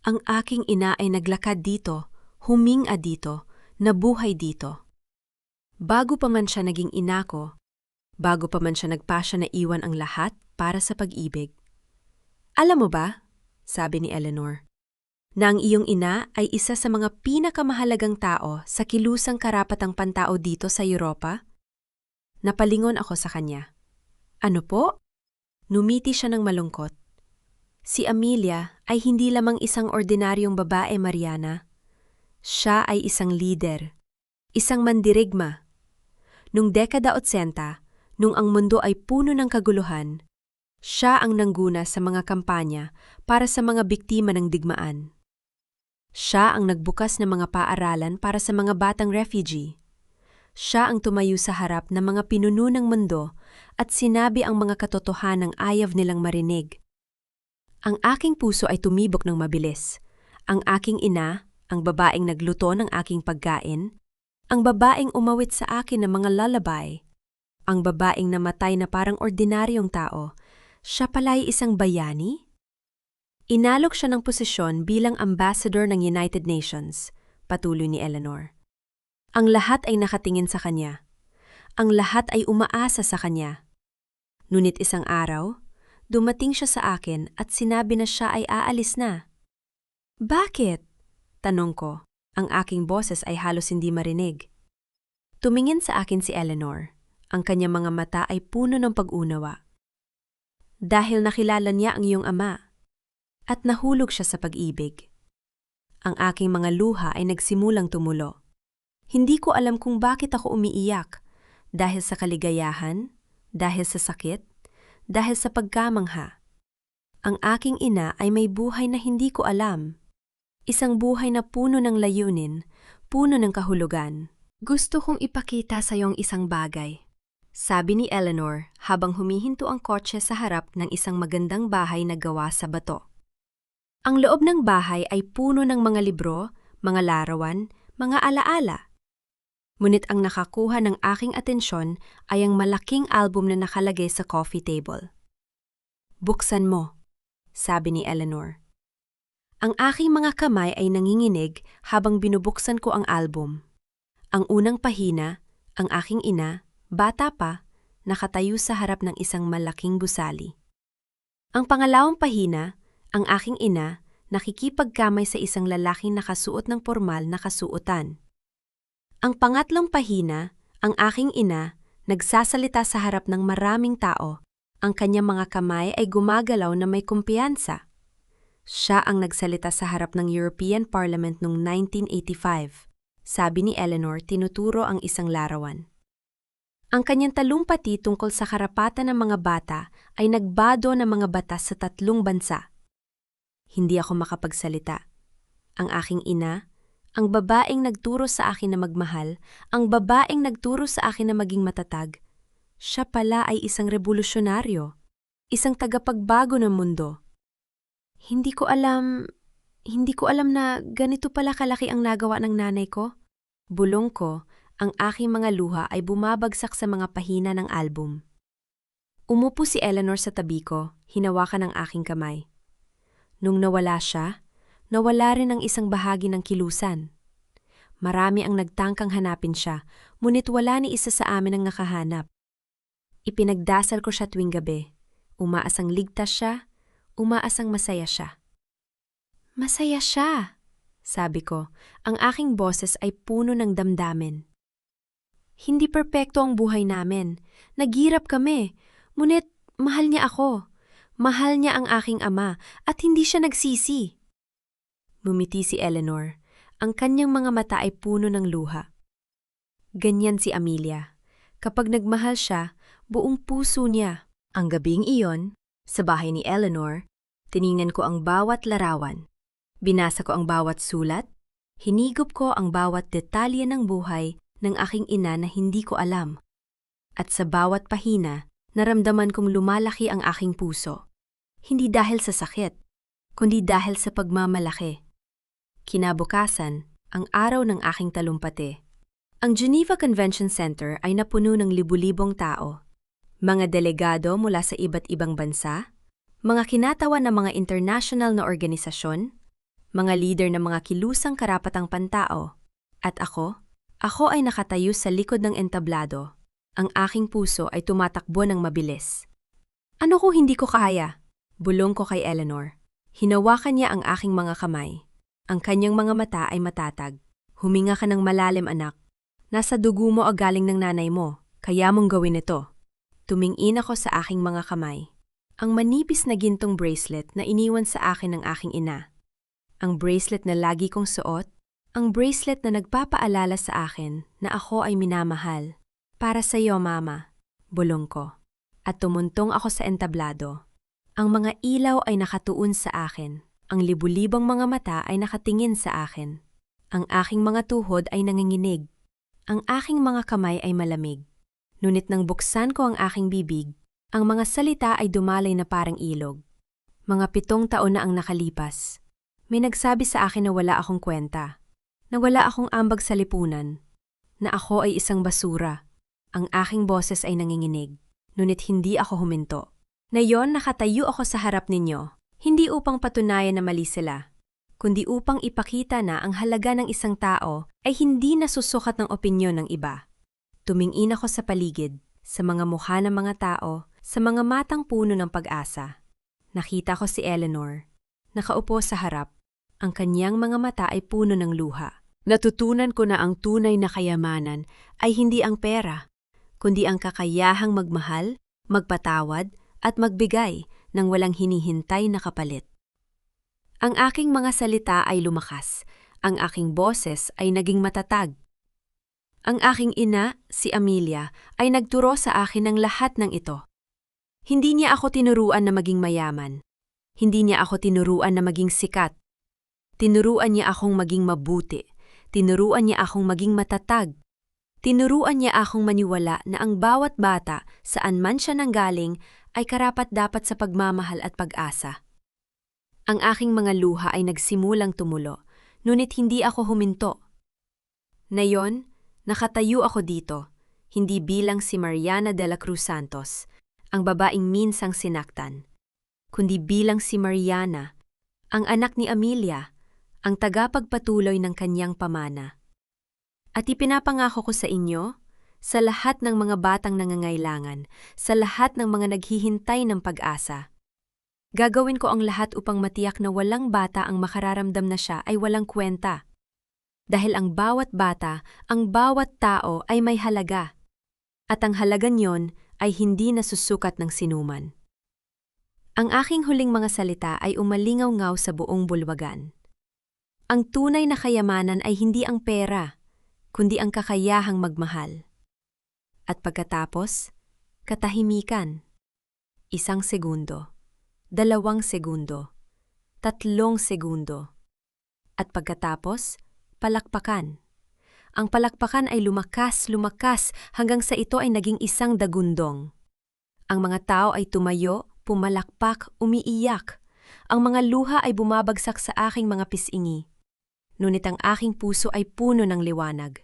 ang aking ina ay naglakad dito, huminga dito, nabuhay dito. Bago pa man siya naging ina ko, bago pa man siya nagpasya na iwan ang lahat para sa pag-ibig. Alam mo ba, sabi ni Eleanor, na ang iyong ina ay isa sa mga pinakamahalagang tao sa kilusang karapatang pantao dito sa Europa? Napalingon ako sa kanya. Ano po? Numiti siya ng malungkot. Si Amelia ay hindi lamang isang ordinaryong babae, Mariana. Siya ay isang lider, isang mandirigma. Nung dekada 80, nung ang mundo ay puno ng kaguluhan, siya ang nangguna sa mga kampanya para sa mga biktima ng digmaan. Siya ang nagbukas ng mga paaralan para sa mga batang refugee. Siya ang tumayo sa harap ng mga pinuno ng mundo at sinabi ang mga katotohanang ayaw nilang marinig. Ang aking puso ay tumibok ng mabilis. Ang aking ina, ang babaeng nagluto ng aking pagkain, ang babaeng umawit sa akin ng mga lullaby, ang babaeng namatay na parang ordinaryong tao, siya pala'y isang bayani? Inalok siya ng posisyon bilang ambassador ng United Nations, patuloy ni Eleanor. Ang lahat ay nakatingin sa kanya. Ang lahat ay umaasa sa kanya. Ngunit isang araw, dumating siya sa akin at sinabi na siya ay aalis na. Bakit? Tanong ko. Ang aking boses ay halos hindi marinig. Tumingin sa akin si Eleanor. Ang kanyang mga mata ay puno ng pag-unawa. Dahil nakilala niya ang iyong ama. At nahulog siya sa pag-ibig. Ang aking mga luha ay nagsimulang tumulo. Hindi ko alam kung bakit ako umiiyak. Dahil sa kaligayahan, dahil sa sakit, dahil sa pagkamangha. Ang aking ina ay may buhay na hindi ko alam. Isang buhay na puno ng layunin, puno ng kahulugan. Gusto kong ipakita sa iyong isang bagay. sabi ni Eleanor habang humihinto ang kotse sa harap ng isang magandang bahay na gawa sa bato. Ang loob ng bahay ay puno ng mga libro, mga larawan, mga alaala. Ngunit ang nakakuha ng aking atensyon ay ang malaking album na nakalagay sa coffee table. "Buksan mo," sabi ni Eleanor. Ang aking mga kamay ay nanginginig habang binubuksan ko ang album. Ang unang pahina, ang aking ina, bata pa, nakatayo sa harap ng isang malaking gusali. Ang pangalawang pahina, ang aking ina, nakikipagkamay sa isang lalaking nakasuot ng pormal na kasuotan. Ang pangatlong pahina, ang aking ina, nagsasalita sa harap ng maraming tao. Ang kanyang mga kamay ay gumagalaw na may kumpiyansa. Siya ang nagsalita sa harap ng European Parliament noong 1985, sabi ni Eleanor, tinuturo ang isang larawan. Ang kanyang talumpati tungkol sa karapatan ng mga bata ay nagbado ng mga batas sa 3 bansa. Hindi ako makapagsalita. Ang aking ina, ang babaeng nagturo sa akin na magmahal, ang babaeng nagturo sa akin na maging matatag, siya pala ay isang revolusyonaryo, isang tagapagbago ng mundo. Hindi ko alam na ganito pala kalaki ang nagawa ng nanay ko. Bulong ko, ang aking mga luha ay bumabagsak sa mga pahina ng album. Umupo si Eleanor sa tabi ko, hinawakan ang aking kamay. Nung nawala siya, nawala rin ang isang bahagi ng kilusan. Marami ang nagtangkang hanapin siya, ngunit wala ni isa sa amin ang nakahanap. Ipinagdasal ko siya tuwing gabi. Umaasang ligtas siya, umaasang masaya siya. "Masaya siya," sabi ko, ang aking boses ay puno ng damdamin. "Hindi perpekto ang buhay namin. Naghirap kami, ngunit mahal niya ako. Mahal niya ang aking ama at hindi siya nagsisi." Ngumiti si Eleanor. Ang kanyang mga mata ay puno ng luha. Ganyan si Amelia. Kapag nagmahal siya, buong puso niya. Ang gabing iyon, sa bahay ni Eleanor, tiningnan ko ang bawat larawan. Binasa ko ang bawat sulat. Hinigop ko ang bawat detalye ng buhay ng aking ina na hindi ko alam. At sa bawat pahina, naramdaman kong lumalaki ang aking puso. Hindi dahil sa sakit, kundi dahil sa pagmamalaki. Kinabukasan, ang araw ng aking talumpati. Ang Geneva Convention Center ay napuno ng libu-libong tao. Mga delegado mula sa iba't ibang bansa, mga kinatawan ng mga international na organisasyon, mga leader ng mga kilusang karapatang pantao. At ako ay nakatayo sa likod ng entablado. Ang aking puso ay tumatakbo ng mabilis. "Ano kung hindi ko kaya?" Bulong ko kay Eleanor. Hinawakan niya ang aking mga kamay. Ang kanyang mga mata ay matatag. "Huminga ka ng malalim, anak. Nasa dugo mo o galing ng nanay mo, kaya mong gawin ito." Tumingin ako sa aking mga kamay. Ang manipis na gintong bracelet na iniwan sa akin ng aking ina. Ang bracelet na lagi kong suot. Ang bracelet na nagpapaalala sa akin na ako ay minamahal. "Para sa iyo, Mama," bulong ko. At tumuntong ako sa entablado. Ang mga ilaw ay nakatuon sa akin. Ang libu-libong mga mata ay nakatingin sa akin. Ang aking mga tuhod ay nanginginig. Ang aking mga kamay ay malamig. Ngunit nang buksan ko ang aking bibig, ang mga salita ay dumalay na parang ilog. Mga 7 taon na ang nakalipas. May nagsabi sa akin na wala akong kwenta, na wala akong ambag sa lipunan, na ako ay isang basura. Ang aking boses ay nanginginig, ngunit hindi ako huminto. Ngayon nakatayo ako sa harap ninyo, hindi upang patunayan na mali sila, kundi upang ipakita na ang halaga ng isang tao ay hindi nasusukat ng opinyon ng iba. Tumingin ako sa paligid, sa mga mukha ng mga tao, sa mga matang puno ng pag-asa. Nakita ko si Eleanor, nakaupo sa harap. Ang kanyang mga mata ay puno ng luha. Natutunan ko na ang tunay na kayamanan ay hindi ang pera, kundi ang kakayahang magmahal, magpatawad, at magbigay ng walang hinihintay na kapalit. Ang aking mga salita ay lumakas. Ang aking boses ay naging matatag. Ang aking ina, si Amelia, ay nagturo sa akin ng lahat ng ito. Hindi niya ako tinuruan na maging mayaman. Hindi niya ako tinuruan na maging sikat. Tinuruan niya akong maging mabuti. Tinuruan niya akong maging matatag. Tinuruan niya akong maniwala na ang bawat bata, saan man siya nanggaling, ay karapat-dapat sa pagmamahal at pag-asa. Ang aking mga luha ay nagsimulang tumulo, ngunit hindi ako huminto. Ngayon, nakatayo ako dito, hindi bilang si Mariana de la Cruz Santos, ang babaeng minsang sinaktan, kundi bilang si Mariana, ang anak ni Amelia, ang tagapagpatuloy ng kanyang pamana. At ipinapangako ko sa inyo, sa lahat ng mga batang nangangailangan, sa lahat ng mga naghihintay ng pag-asa, gagawin ko ang lahat upang matiyak na walang bata ang makararamdam na siya ay walang kwenta. Dahil ang bawat bata, ang bawat tao ay may halaga. At ang halaga niyon ay hindi nasusukat ng sinuman. Ang aking huling mga salita ay umalingaw-ngaw sa buong bulwagan. Ang tunay na kayamanan ay hindi ang pera, kundi ang kakayahang magmahal. At pagkatapos, katahimikan. 1 segundo, 2 segundo, 3 segundo. At pagkatapos, palakpakan. Ang palakpakan ay lumakas hanggang sa ito ay naging isang dagundong. Ang mga tao ay tumayo, pumalakpak, umiiyak. Ang mga luha ay bumabagsak sa aking mga pisingi. Ngunit ang aking puso ay puno ng liwanag.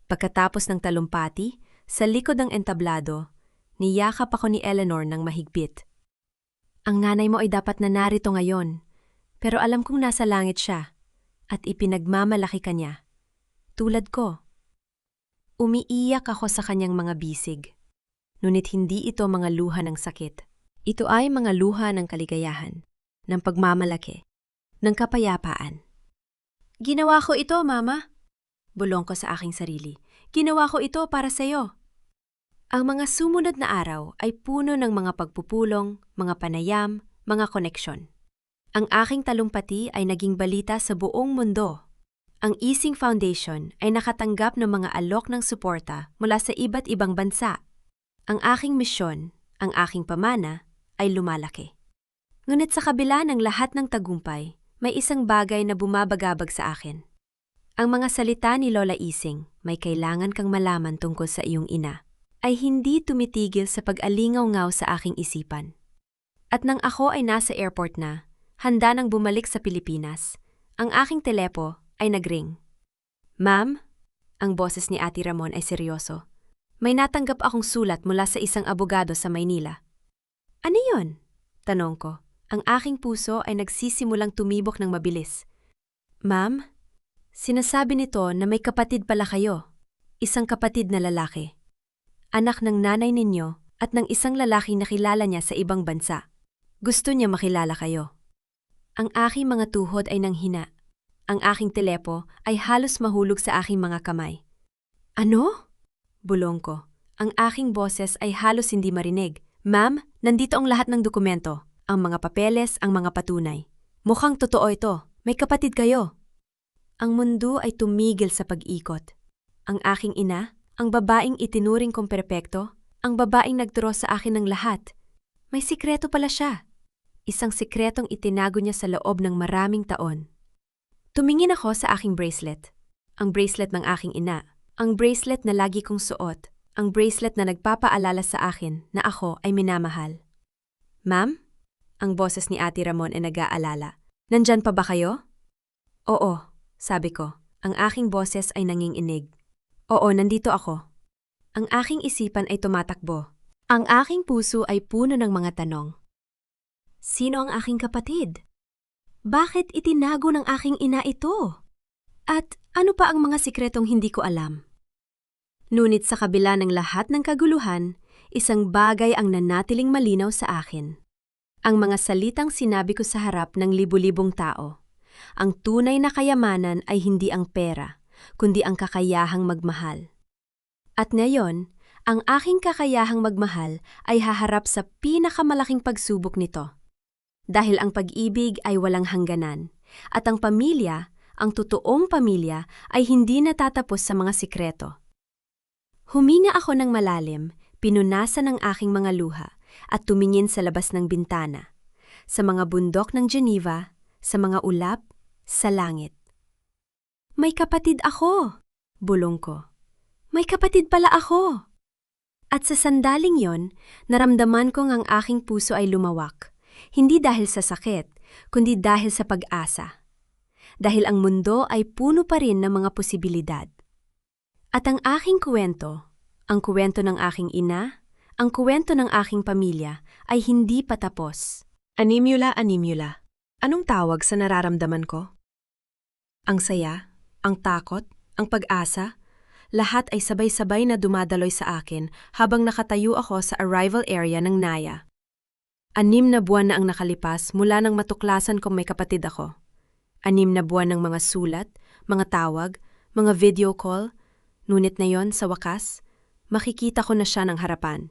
Pagkatapos ng talumpati, sa likod ng entablado, niyakap ako ni Eleanor ng mahigpit. Ang nanay mo ay dapat na narito ngayon, pero alam kong nasa langit siya. At ipinagmamalaki ka niya. Tulad ko. Umiiyak ako sa kanyang mga bisig. Ngunit hindi ito mga luha ng sakit. Ito ay mga luha ng kaligayahan, ng pagmamalaki, ng kapayapaan. Ginawa ko ito, Mama. Bulong ko sa aking sarili. Ginawa ko ito para sa iyo. Ang mga sumunod na araw ay puno ng mga pagpupulong, mga panayam, mga koneksyon. Ang aking talumpati ay naging balita sa buong mundo. Ang Ising Foundation ay nakatanggap ng mga alok ng suporta mula sa iba't ibang bansa. Ang aking misyon, ang aking pamana, ay lumalaki. Ngunit sa kabila ng lahat ng tagumpay, may isang bagay na bumabagabag sa akin. Ang mga salita ni Lola Ising, may kailangan kang malaman tungkol sa iyong ina, ay hindi tumitigil sa pag-alingaw-ngaw sa aking isipan. At nang ako ay nasa airport na, handa nang bumalik sa Pilipinas, ang aking telepo ay nagring. Ma'am, ang boses ni Ate Ramon ay seryoso. May natanggap akong sulat mula sa isang abogado sa Maynila. Ano yon? Tanong ko. Ang aking puso ay nagsisimulang tumibok ng mabilis. Ma'am, sinasabi nito na may kapatid pala kayo. Isang kapatid na lalaki. Anak ng nanay ninyo at ng isang lalaking nakilala niya sa ibang bansa. Gusto niya makilala kayo. Ang aking mga tuhod ay nanghina. Ang aking telepo ay halos mahulog sa aking mga kamay. Ano? Bulong ko. Ang aking boses ay halos hindi marinig. Ma'am, nandito ang lahat ng dokumento. Ang mga papeles, ang mga patunay. Mukhang totoo ito. May kapatid kayo. Ang mundo ay tumigil sa pag-ikot. Ang aking ina, ang babaeng itinuring kong perpekto, ang babaeng nagturo sa akin ng lahat. May sikreto pala siya. Isang sikretong itinago niya sa loob ng maraming taon. Tumingin ako sa aking bracelet. Ang bracelet ng aking ina. Ang bracelet na lagi kong suot. Ang bracelet na nagpapaalala sa akin na ako ay minamahal. Ma'am? Ang boses ni Ate Ramon ay nag-aalala. Nandyan pa ba kayo? Oo, sabi ko. Ang aking boses ay nanginginig. Oo, nandito ako. Ang aking isipan ay tumatakbo. Ang aking puso ay puno ng mga tanong. Sino ang aking kapatid? Bakit itinago ng aking ina ito? At ano pa ang mga sikretong hindi ko alam? Ngunit sa kabila ng lahat ng kaguluhan, isang bagay ang nanatiling malinaw sa akin. Ang mga salitang sinabi ko sa harap ng libu-libong tao. Ang tunay na kayamanan ay hindi ang pera, kundi ang kakayahang magmahal. At ngayon, ang aking kakayahang magmahal ay haharap sa pinakamalaking pagsubok nito. Dahil ang pag-ibig ay walang hangganan, at ang pamilya, ang totoong pamilya, ay hindi natatapos sa mga sikreto. Huminga ako ng malalim, pinunasan ang aking mga luha, at tumingin sa labas ng bintana, sa mga bundok ng Geneva, sa mga ulap, sa langit. May kapatid ako, bulong ko. May kapatid pala ako! At sa sandaling yon, naramdaman kong ang aking puso ay lumawak. Hindi dahil sa sakit, kundi dahil sa pag-asa. Dahil ang mundo ay puno pa rin ng mga posibilidad. At ang aking kwento, ang kwento ng aking ina, ang kwento ng aking pamilya ay hindi patapos. Animula, animula. Anong tawag sa nararamdaman ko? Ang saya, ang takot, ang pag-asa, lahat ay sabay-sabay na dumadaloy sa akin habang nakatayo ako sa arrival area ng Naya. 6 na buwan na ang nakalipas mula nang matuklasan kong may kapatid ako. 6 na buwan ng mga sulat, mga tawag, mga video call, ngunit na yon sa wakas, makikita ko na siya ng harapan.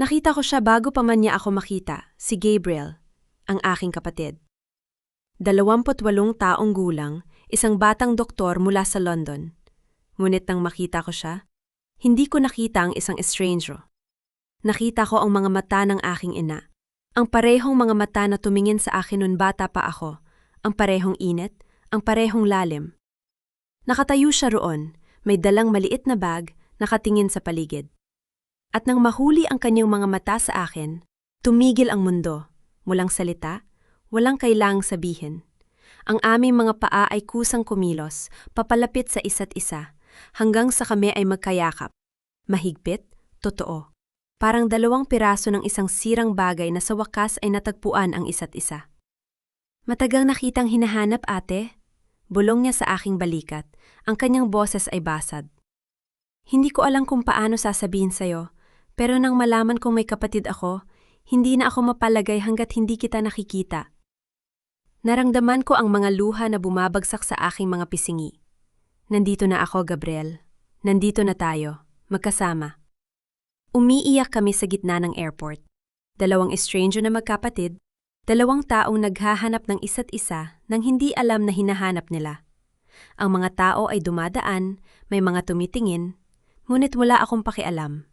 Nakita ko siya bago pa man niya ako makita, si Gabriel, ang aking kapatid. 28 taong gulang, isang batang doktor mula sa London. Ngunit nang makita ko siya, hindi ko nakita ang isang estrangero. Nakita ko ang mga mata ng aking ina. Ang parehong mga mata na tumingin sa akin noon bata pa ako. Ang parehong init, ang parehong lalim. Nakatayo siya roon, may dalang maliit na bag, nakatingin sa paligid. At nang mahuli ang kanyang mga mata sa akin, tumigil ang mundo. Walang salita, walang kailangang sabihin. Ang aming mga paa ay kusang kumilos, papalapit sa isa't isa, hanggang sa kami ay magkayakap. Mahigpit, totoo. Parang 2 piraso ng isang sirang bagay na sa wakas ay natagpuan ang isa't isa. Matagal nakitang hinahanap, ate. Bulong niya sa aking balikat. Ang kanyang boses ay basad. Hindi ko alam kung paano sasabihin sa'yo, pero nang malaman kong may kapatid ako, hindi na ako mapalagay hanggat hindi kita nakikita. Naramdaman ko ang mga luha na bumabagsak sa aking mga pisingi. Nandito na ako, Gabriel. Nandito na tayo, magkasama. Umiiyak kami sa gitna ng airport. 2 stranger na magkapatid, 2 taong naghahanap ng isa't isa nang hindi alam na hinahanap nila. Ang mga tao ay dumadaan, may mga tumitingin, ngunit wala akong pakialam.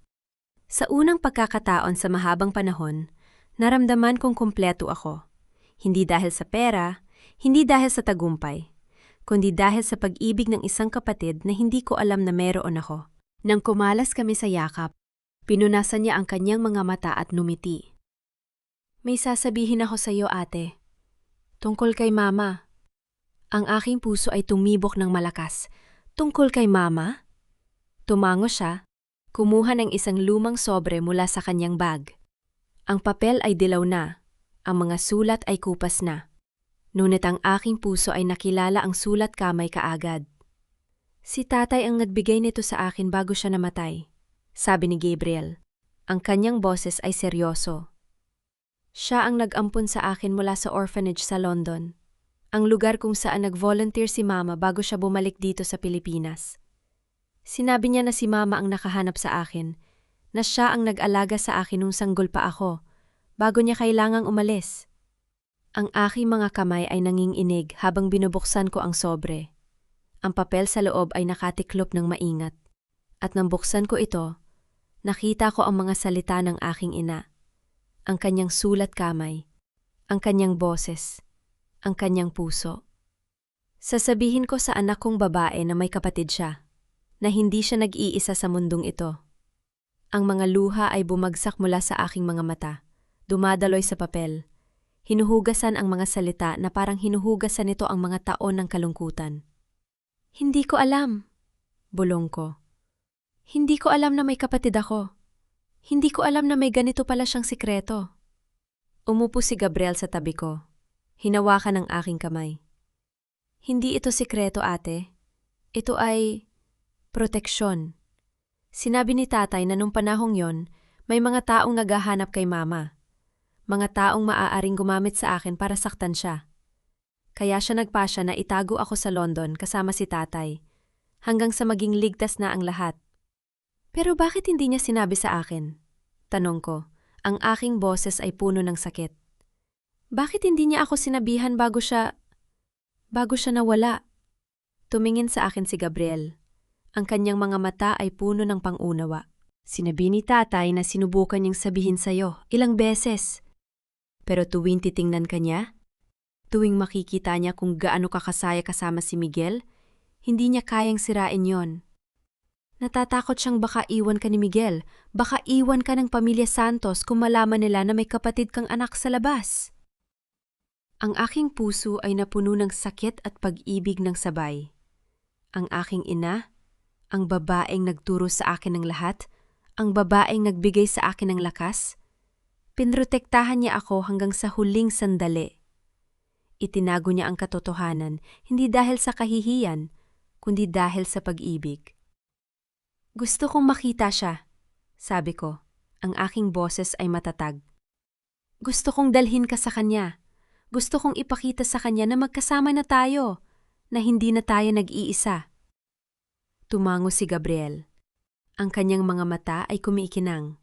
Sa unang pagkakataon sa mahabang panahon, naramdaman kong kumpleto ako. Hindi dahil sa pera, hindi dahil sa tagumpay, kundi dahil sa pag-ibig ng isang kapatid na hindi ko alam na meron ako. Nang kumalas kami sa yakap, pinunasan niya ang kanyang mga mata at numiti. May sasabihin ako sa iyo, ate. Tungkol kay mama. Ang aking puso ay tumibok ng malakas. Tungkol kay mama? Tumango siya. Kumuha ng isang lumang sobre mula sa kanyang bag. Ang papel ay dilaw na, ang mga sulat ay kupas na. Ngunit ang aking puso ay nakilala ang sulat kamay kaagad. Si tatay ang nagbigay nito sa akin bago siya namatay, sabi ni Gabriel. Ang kanyang boses ay seryoso. Siya ang nag-ampon sa akin mula sa orphanage sa London, ang lugar kung saan nag-volunteer si mama bago siya bumalik dito sa Pilipinas. Sinabi niya na si mama ang nakahanap sa akin, na siya ang nag-alaga sa akin nung sanggol pa ako, bago niya kailangang umalis. Ang aking mga kamay ay nanginginig habang binubuksan ko ang sobre. Ang papel sa loob ay nakatiklop ng maingat. At nang buksan ko ito, nakita ko ang mga salita ng aking ina. Ang kanyang sulat kamay, ang kanyang boses, ang kanyang puso. Sasabihin ko sa anak kong babae na may kapatid siya, na hindi siya nag-iisa sa mundong ito. Ang mga luha ay bumagsak mula sa aking mga mata, dumadaloy sa papel. Hinuhugasan ang mga salita na parang hinuhugasan nito ang mga taon ng kalungkutan. Hindi ko alam, bulong ko. Hindi ko alam na may kapatid ako. Hindi ko alam na may ganito pala siyang sikreto. Umupo si Gabriel sa tabi ko. Hinawakan ang aking kamay. Hindi ito sikreto, ate. Ito ay proteksyon. Sinabi ni tatay na nung panahong yon, may mga taong naghahanap kay mama. Mga taong maaaring gumamit sa akin para saktan siya. Kaya siya nagpasya na itago ako sa London kasama si tatay, hanggang sa maging ligtas na ang lahat. Pero bakit hindi niya sinabi sa akin? Tanong ko, ang aking boses ay puno ng sakit. Bakit hindi niya ako sinabihan bago siya nawala? Tumingin sa akin si Gabriel. Ang kanyang mga mata ay puno ng pangunawa. Sinabi ni tatay na sinubukan niyang sabihin sa'yo ilang beses. Pero tuwing titingnan ka niya, tuwing makikita niya kung gaano kakasaya kasama si Miguel, hindi niya kayang sirain yon. Natatakot siyang baka iwan ka ni Miguel, baka iwan ka ng pamilya Santos kung malaman nila na may kapatid kang anak sa labas. Ang aking puso ay napuno ng sakit at pag-ibig ng sabay. Ang aking ina, ang babaeng nagturo sa akin ng lahat, ang babaeng nagbigay sa akin ng lakas, pinrotektahan niya ako hanggang sa huling sandali. Itinago niya ang katotohanan, hindi dahil sa kahihiyan, kundi dahil sa pag-ibig. Gusto kong makita siya, sabi ko. Ang aking boses ay matatag. Gusto kong dalhin ka sa kanya. Gusto kong ipakita sa kanya na magkasama na tayo, na hindi na tayo nag-iisa. Tumango si Gabriel. Ang kanyang mga mata ay kumikinang.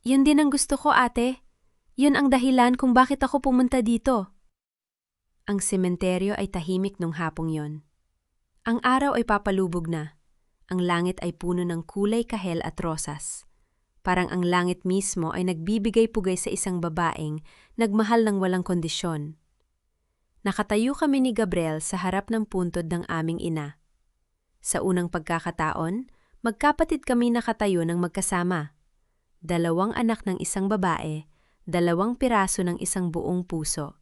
Yun din ang gusto ko, ate. Yun ang dahilan kung bakit ako pumunta dito. Ang sementeryo ay tahimik nung hapong yon. Ang araw ay papalubog na. Ang langit ay puno ng kulay kahel at rosas. Parang ang langit mismo ay nagbibigay-pugay sa isang babaeng nagmahal ng walang kondisyon. Nakatayo kami ni Gabriel sa harap ng puntod ng aming ina. Sa unang pagkakataon, magkapatid kami nakatayo ng magkasama. 2 anak ng isang babae, 2 piraso ng isang buong puso.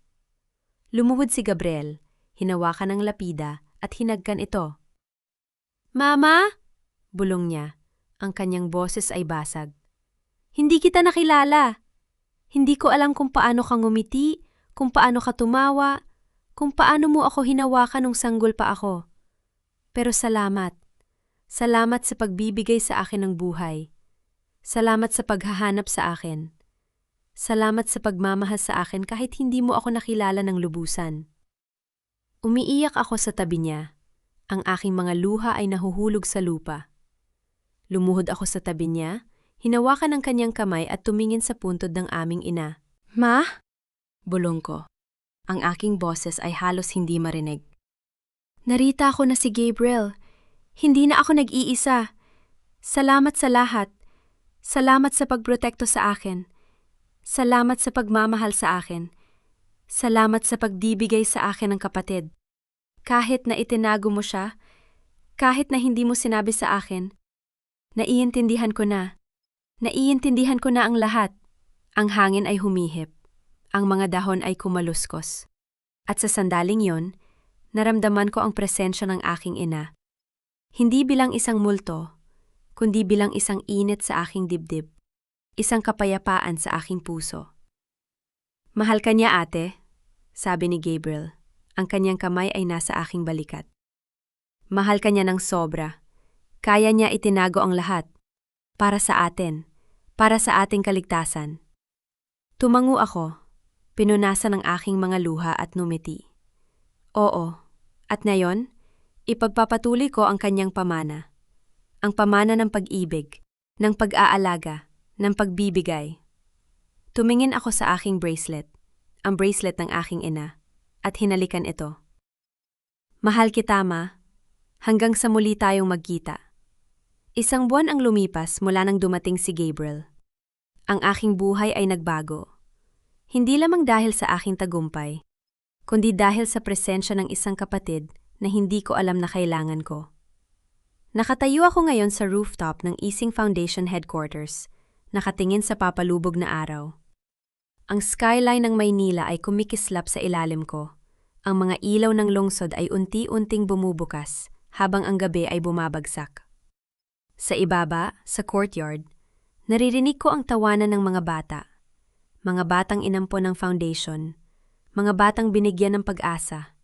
Lumuhod si Gabriel, hinawakan ng lapida at hinagkan ito. Mama? Bulong niya. Ang kanyang boses ay basag. Hindi kita nakilala. Hindi ko alam kung paano ka ngumiti, kung paano ka tumawa, kung paano mo ako hinawakan nung sanggol pa ako. Pero salamat. Salamat sa pagbibigay sa akin ng buhay. Salamat sa paghahanap sa akin. Salamat sa pagmamahal sa akin kahit hindi mo ako nakilala ng lubusan. Umiiyak ako sa tabi niya. Ang aking mga luha ay nahuhulog sa lupa. Lumuhod ako sa tabi niya, hinawakan ang kanyang kamay at tumingin sa puntod ng aming ina. Ma? Bulong ko. Ang aking boses ay halos hindi marinig. Narita ako na si Gabriel. Hindi na ako nag-iisa. Salamat sa lahat. Salamat sa pagprotekto sa akin. Salamat sa pagmamahal sa akin. Salamat sa pagdibigay sa akin ng kapatid. Kahit na itinago mo siya, kahit na hindi mo sinabi sa akin, naiintindihan ko na. Naiintindihan ko na ang lahat. Ang hangin ay humihip. Ang mga dahon ay kumaluskos. At sa sandaling yon, naramdaman ko ang presensya ng aking ina. Hindi bilang isang multo, kundi bilang isang init sa aking dibdib. Isang kapayapaan sa aking puso. Mahal ka niya, ate, sabi ni Gabriel. Ang kanyang kamay ay nasa aking balikat. Mahal ka niya ng sobra. Kaya niya itinago ang lahat. Para sa atin. Para sa ating kaligtasan. Tumango ako. Pinunasan ang aking mga luha at numiti. Oo. At ngayon, ipagpapatuloy ko ang kanyang pamana. Ang pamana ng pag-ibig, ng pag-aalaga, ng pagbibigay. Tumingin ako sa aking bracelet. Ang bracelet ng aking ina. At hinalikan ito. Mahal kita, ma. Hanggang sa muli tayong magkita. 1 buwan ang lumipas mula nang dumating si Gabriel. Ang aking buhay ay nagbago. Hindi lamang dahil sa aking tagumpay, kundi dahil sa presensya ng isang kapatid na hindi ko alam na kailangan ko. Nakatayo ako ngayon sa rooftop ng Ising Foundation Headquarters, nakatingin sa papalubog na araw. Ang skyline ng Maynila ay kumikislap sa ilalim ko. Ang mga ilaw ng lungsod ay unti-unting bumubukas habang ang gabi ay bumabagsak. Sa ibaba, sa courtyard, naririnig ko ang tawanan ng mga bata. Mga batang inampon ng foundation, mga batang binigyan ng pag-asa,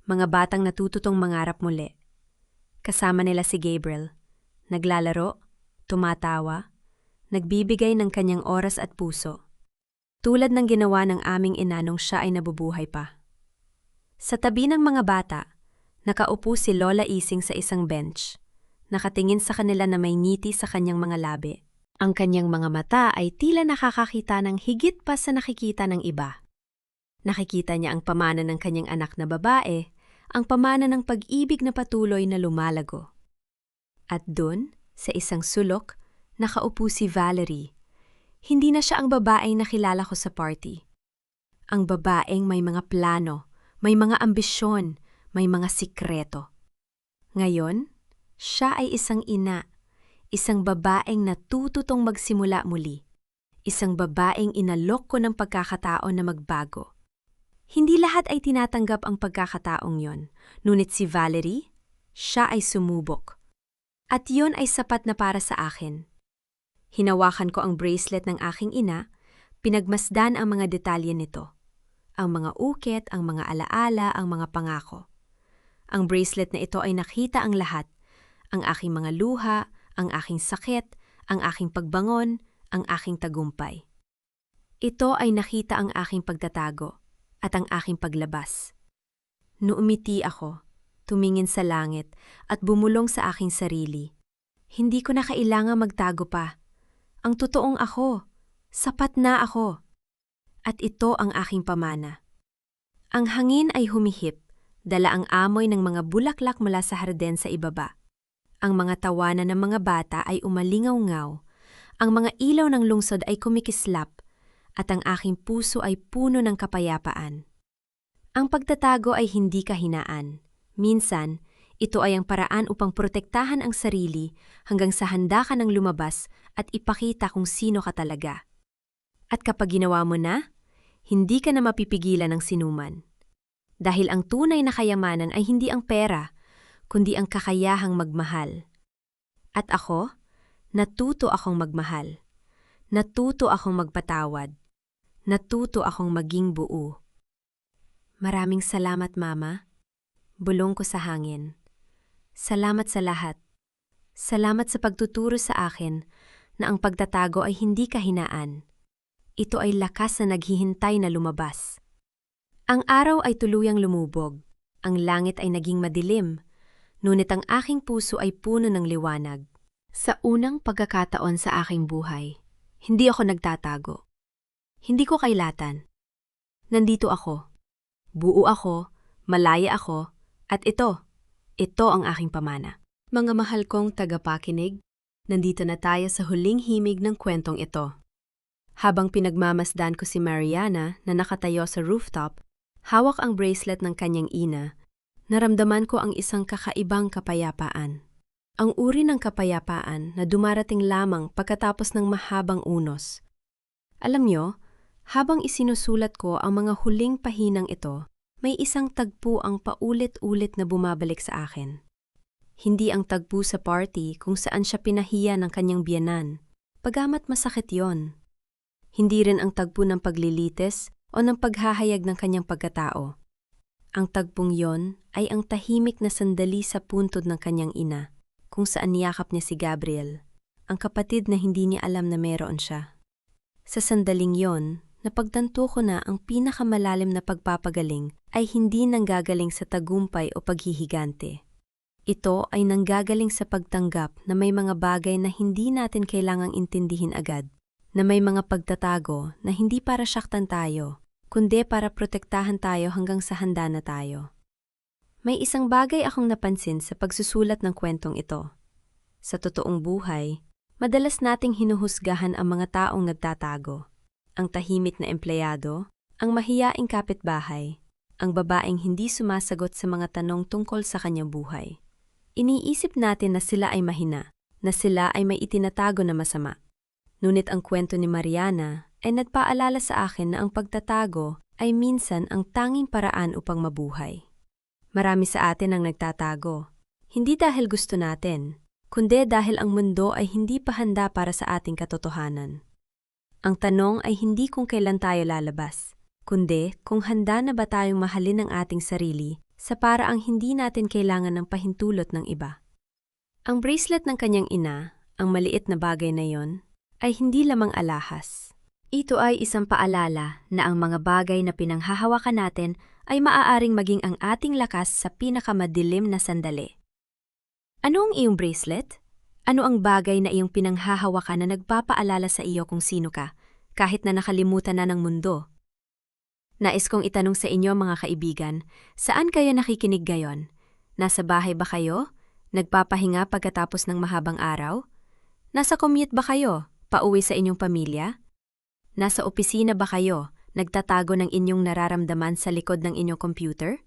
mga batang natututong mangarap muli. Kasama nila si Gabriel, naglalaro, tumatawa, nagbibigay ng kanyang oras at puso. Tulad ng ginawa ng aming ina nung siya ay nabubuhay pa. Sa tabi ng mga bata, nakaupo si Lola Ising sa isang bench. Nakatingin sa kanila na may ngiti sa kanyang mga labi. Ang kanyang mga mata ay tila nakakakita ng higit pa sa nakikita ng iba. Nakikita niya ang pamana ng kanyang anak na babae, ang pamana ng pag-ibig na patuloy na lumalago. At dun, sa isang sulok, nakaupo si Valerie. Hindi na siya ang babaeng nakilala ko sa party. Ang babaeng may mga plano, may mga ambisyon, may mga sikreto. Ngayon, Siya ay isang ina, isang babaeng natututong magsimula muli, isang babaeng inalok ko ng pagkakataon na magbago. Hindi lahat ay tinatanggap ang pagkakataong yon, ngunit si Valerie, siya ay sumubok. At yon ay sapat na para sa akin. Hinawakan ko ang bracelet ng aking ina, pinagmasdan ang mga detalye nito. Ang mga ukit, ang mga alaala, ang mga pangako. Ang bracelet na ito ay nakita ang lahat, ang aking mga luha, ang aking sakit, ang aking pagbangon, ang aking tagumpay. Ito ay nakita ang aking pagtatago at ang aking paglabas. Nuumiti ako, tumingin sa langit at bumulong sa aking sarili. Hindi ko na kailangang magtago pa. Ang totoong ako, sapat na ako. At ito ang aking pamana. Ang hangin ay humihip, dala ang amoy ng mga bulaklak mula sa harden sa ibaba. Ang mga tawanan ng mga bata ay umalingaw-ngaw. Ang mga ilaw ng lungsod ay kumikislap, at ang aking puso ay puno ng kapayapaan. Ang pagtatago ay hindi kahinaan. Minsan, ito ay ang paraan upang protektahan ang sarili hanggang sa handa ka ng lumabas at ipakita kung sino ka talaga. At kapag ginawa mo na, hindi ka na mapipigilan ng sinuman. Dahil ang tunay na kayamanan ay hindi ang pera, kundi ang kakayahang magmahal. At ako, natuto akong magmahal. Natuto akong magpatawad. Natuto akong maging buo. Maraming salamat, Mama. Bulong ko sa hangin. Salamat sa lahat. Salamat sa pagtuturo sa akin na ang pagtatago ay hindi kahinaan. Ito ay lakas na naghihintay na lumabas. Ang araw ay tuluyang lumubog. Ang langit ay naging madilim. Ngunit ang aking puso ay puno ng liwanag. Sa unang pagkakataon sa aking buhay, hindi ako nagtatago. Hindi ko kailatan. Nandito ako. Buo ako, malaya ako, at ito ang aking pamana. Mga mahal kong tagapakinig, nandito na tayo sa huling himig ng kwentong ito. Habang pinagmamasdan ko si Mariana na nakatayo sa rooftop, hawak ang bracelet ng kanyang ina, naramdaman ko ang isang kakaibang kapayapaan. Ang uri ng kapayapaan na dumarating lamang pagkatapos ng mahabang unos. Alam nyo, habang isinusulat ko ang mga huling pahinang ito, may isang tagpo ang paulit-ulit na bumabalik sa akin. Hindi ang tagpo sa party kung saan siya pinahiya ng kanyang biyenan, pagamat masakit yon. Hindi rin ang tagpo ng paglilitis o ng paghahayag ng kanyang pagkatao. Ang tagpong yon ay ang tahimik na sandali sa puntod ng kanyang ina, kung saan niyakap niya si Gabriel, ang kapatid na hindi niya alam na meron siya. Sa sandaling yon, napagtanto ko na ang pinakamalalim na pagpapagaling ay hindi nanggagaling sa tagumpay o paghihigante. Ito ay nanggagaling sa pagtanggap na may mga bagay na hindi natin kailangang intindihin agad, na may mga pagtatago na hindi para saktan tayo, kundi para protektahan tayo hanggang sa handa na tayo. May isang bagay akong napansin sa pagsusulat ng kwentong ito. Sa totoong buhay, madalas nating hinuhusgahan ang mga taong nagtatago. Ang tahimik na empleyado, ang mahiyaing kapitbahay, ang babaeng hindi sumasagot sa mga tanong tungkol sa kanyang buhay. Iniisip natin na sila ay mahina, na sila ay may itinatago na masama. Ngunit ang kwento ni Mariana ay nagpaalala sa akin na ang pagtatago ay minsan ang tanging paraan upang mabuhay. Marami sa atin ang nagtatago, hindi dahil gusto natin, kundi dahil ang mundo ay hindi pa handa para sa ating katotohanan. Ang tanong ay hindi kung kailan tayo lalabas, kundi kung handa na ba tayong mahalin ang ating sarili sa paraang hindi natin kailangan ng pahintulot ng iba. Ang bracelet ng kanyang ina, ang maliit na bagay na yon, ay hindi lamang alahas. Ito ay isang paalala na ang mga bagay na pinanghahawakan natin ay maaaring maging ang ating lakas sa pinakamadilim na sandali. Ano ang iyong bracelet? Ano ang bagay na iyong pinanghahawakan na nagpapaalala sa iyo kung sino ka, kahit na nakalimutan na ng mundo? Nais kong itanong sa inyo mga kaibigan, saan kayo nakikinig gayon? Nasa bahay ba kayo? Nagpapahinga pagkatapos ng mahabang araw? Nasa commute ba kayo? Pauwi sa inyong pamilya? Nasa opisina ba kayo? Nagtatago ng inyong nararamdaman sa likod ng inyong computer?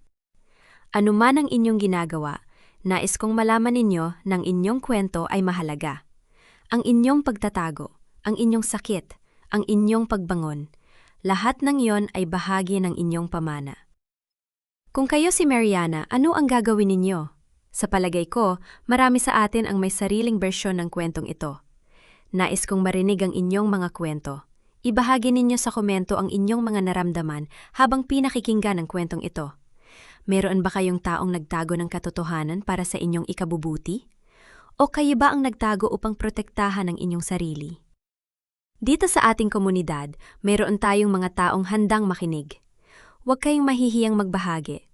Ano man ang inyong ginagawa, Nais kong malaman ninyo ng inyong kwento ay mahalaga. Ang inyong pagtatago, ang inyong sakit, ang inyong pagbangon, lahat ng iyon ay bahagi ng inyong pamana. Kung kayo si Mariana, ano ang gagawin ninyo? Sa palagay ko, marami sa atin ang may sariling bersyon ng kwentong ito. Nais kong marinig ang inyong mga kwento. Ibahagi ninyo sa komento ang inyong mga naramdaman habang pinakikinggan ang kwentong ito. Meron ba kayong taong nagtago ng katotohanan para sa inyong ikabubuti? O kayo ba ang nagtago upang protektahan ang inyong sarili? Dito sa ating komunidad, meron tayong mga taong handang makinig. Huwag kayong mahihiyang magbahagi.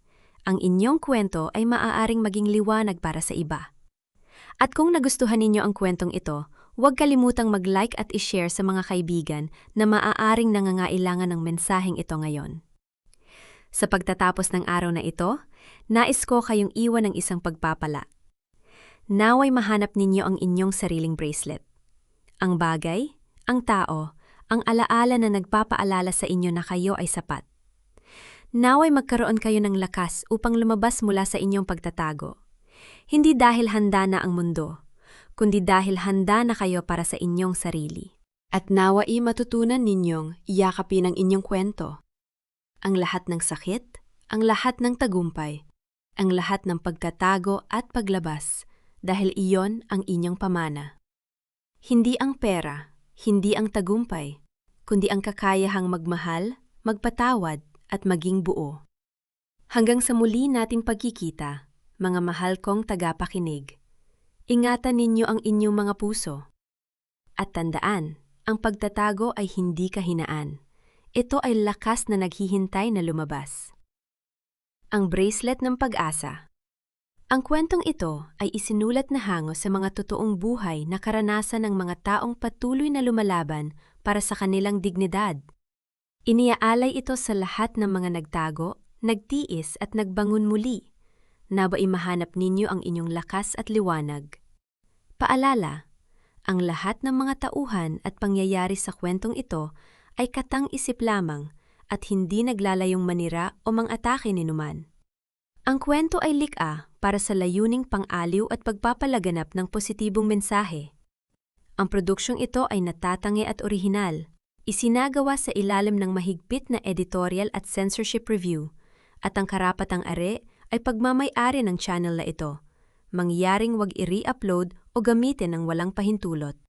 Ang inyong kwento ay maaaring maging liwanag para sa iba. At kung nagustuhan ninyo ang kwentong ito, huwag kalimutang mag-like at i-share sa mga kaibigan na maaaring nangangailangan ng mensaheng ito ngayon. Sa pagtatapos ng araw na ito, nais ko kayong iwan ng isang pagpapala. Naway mahanap ninyo ang inyong sariling bracelet. Ang bagay, ang tao, ang alaala na nagpapaalala sa inyo na kayo ay sapat. Naway magkaroon kayo ng lakas upang lumabas mula sa inyong pagtatago. Hindi dahil handa na ang mundo, kundi dahil handa na kayo para sa inyong sarili. At naway matutunan ninyong iyakapin ang inyong kwento. Ang lahat ng sakit, ang lahat ng tagumpay, ang lahat ng pagkatago at paglabas, dahil iyon ang inyong pamana. Hindi ang pera, hindi ang tagumpay, kundi ang kakayahang magmahal, magpatawad, at maging buo. Hanggang sa muli nating pagkikita, mga mahal kong tagapakinig. Ingatan ninyo ang inyong mga puso. At tandaan, ang pagtatago ay hindi kahinaan. Ito ay lakas na naghihintay na lumabas. Ang bracelet ng pag-asa. Ang kwentong ito ay isinulat na hango sa mga totoong buhay na karanasan ng mga taong patuloy na lumalaban para sa kanilang dignidad. Iniaalay ito sa lahat ng mga nagtago, nagtiis at nagbangon muli. Naway mahanap ninyo ang inyong lakas at liwanag. Paalala, ang lahat ng mga tauhan at pangyayari sa kwentong ito ay katang-isip lamang at hindi naglalayong manira o mang-atake ninuman. Ang kwento ay likha para sa layuning pang-aliw at pagpapalaganap ng positibong mensahe. Ang produksyong ito ay natatangi at orihinal, isinagawa sa ilalim ng mahigpit na editorial at censorship review, at ang karapatang are ay pagmamay-ari ng channel na ito, mangyaring wag i-re-upload o gamitin ng walang pahintulot.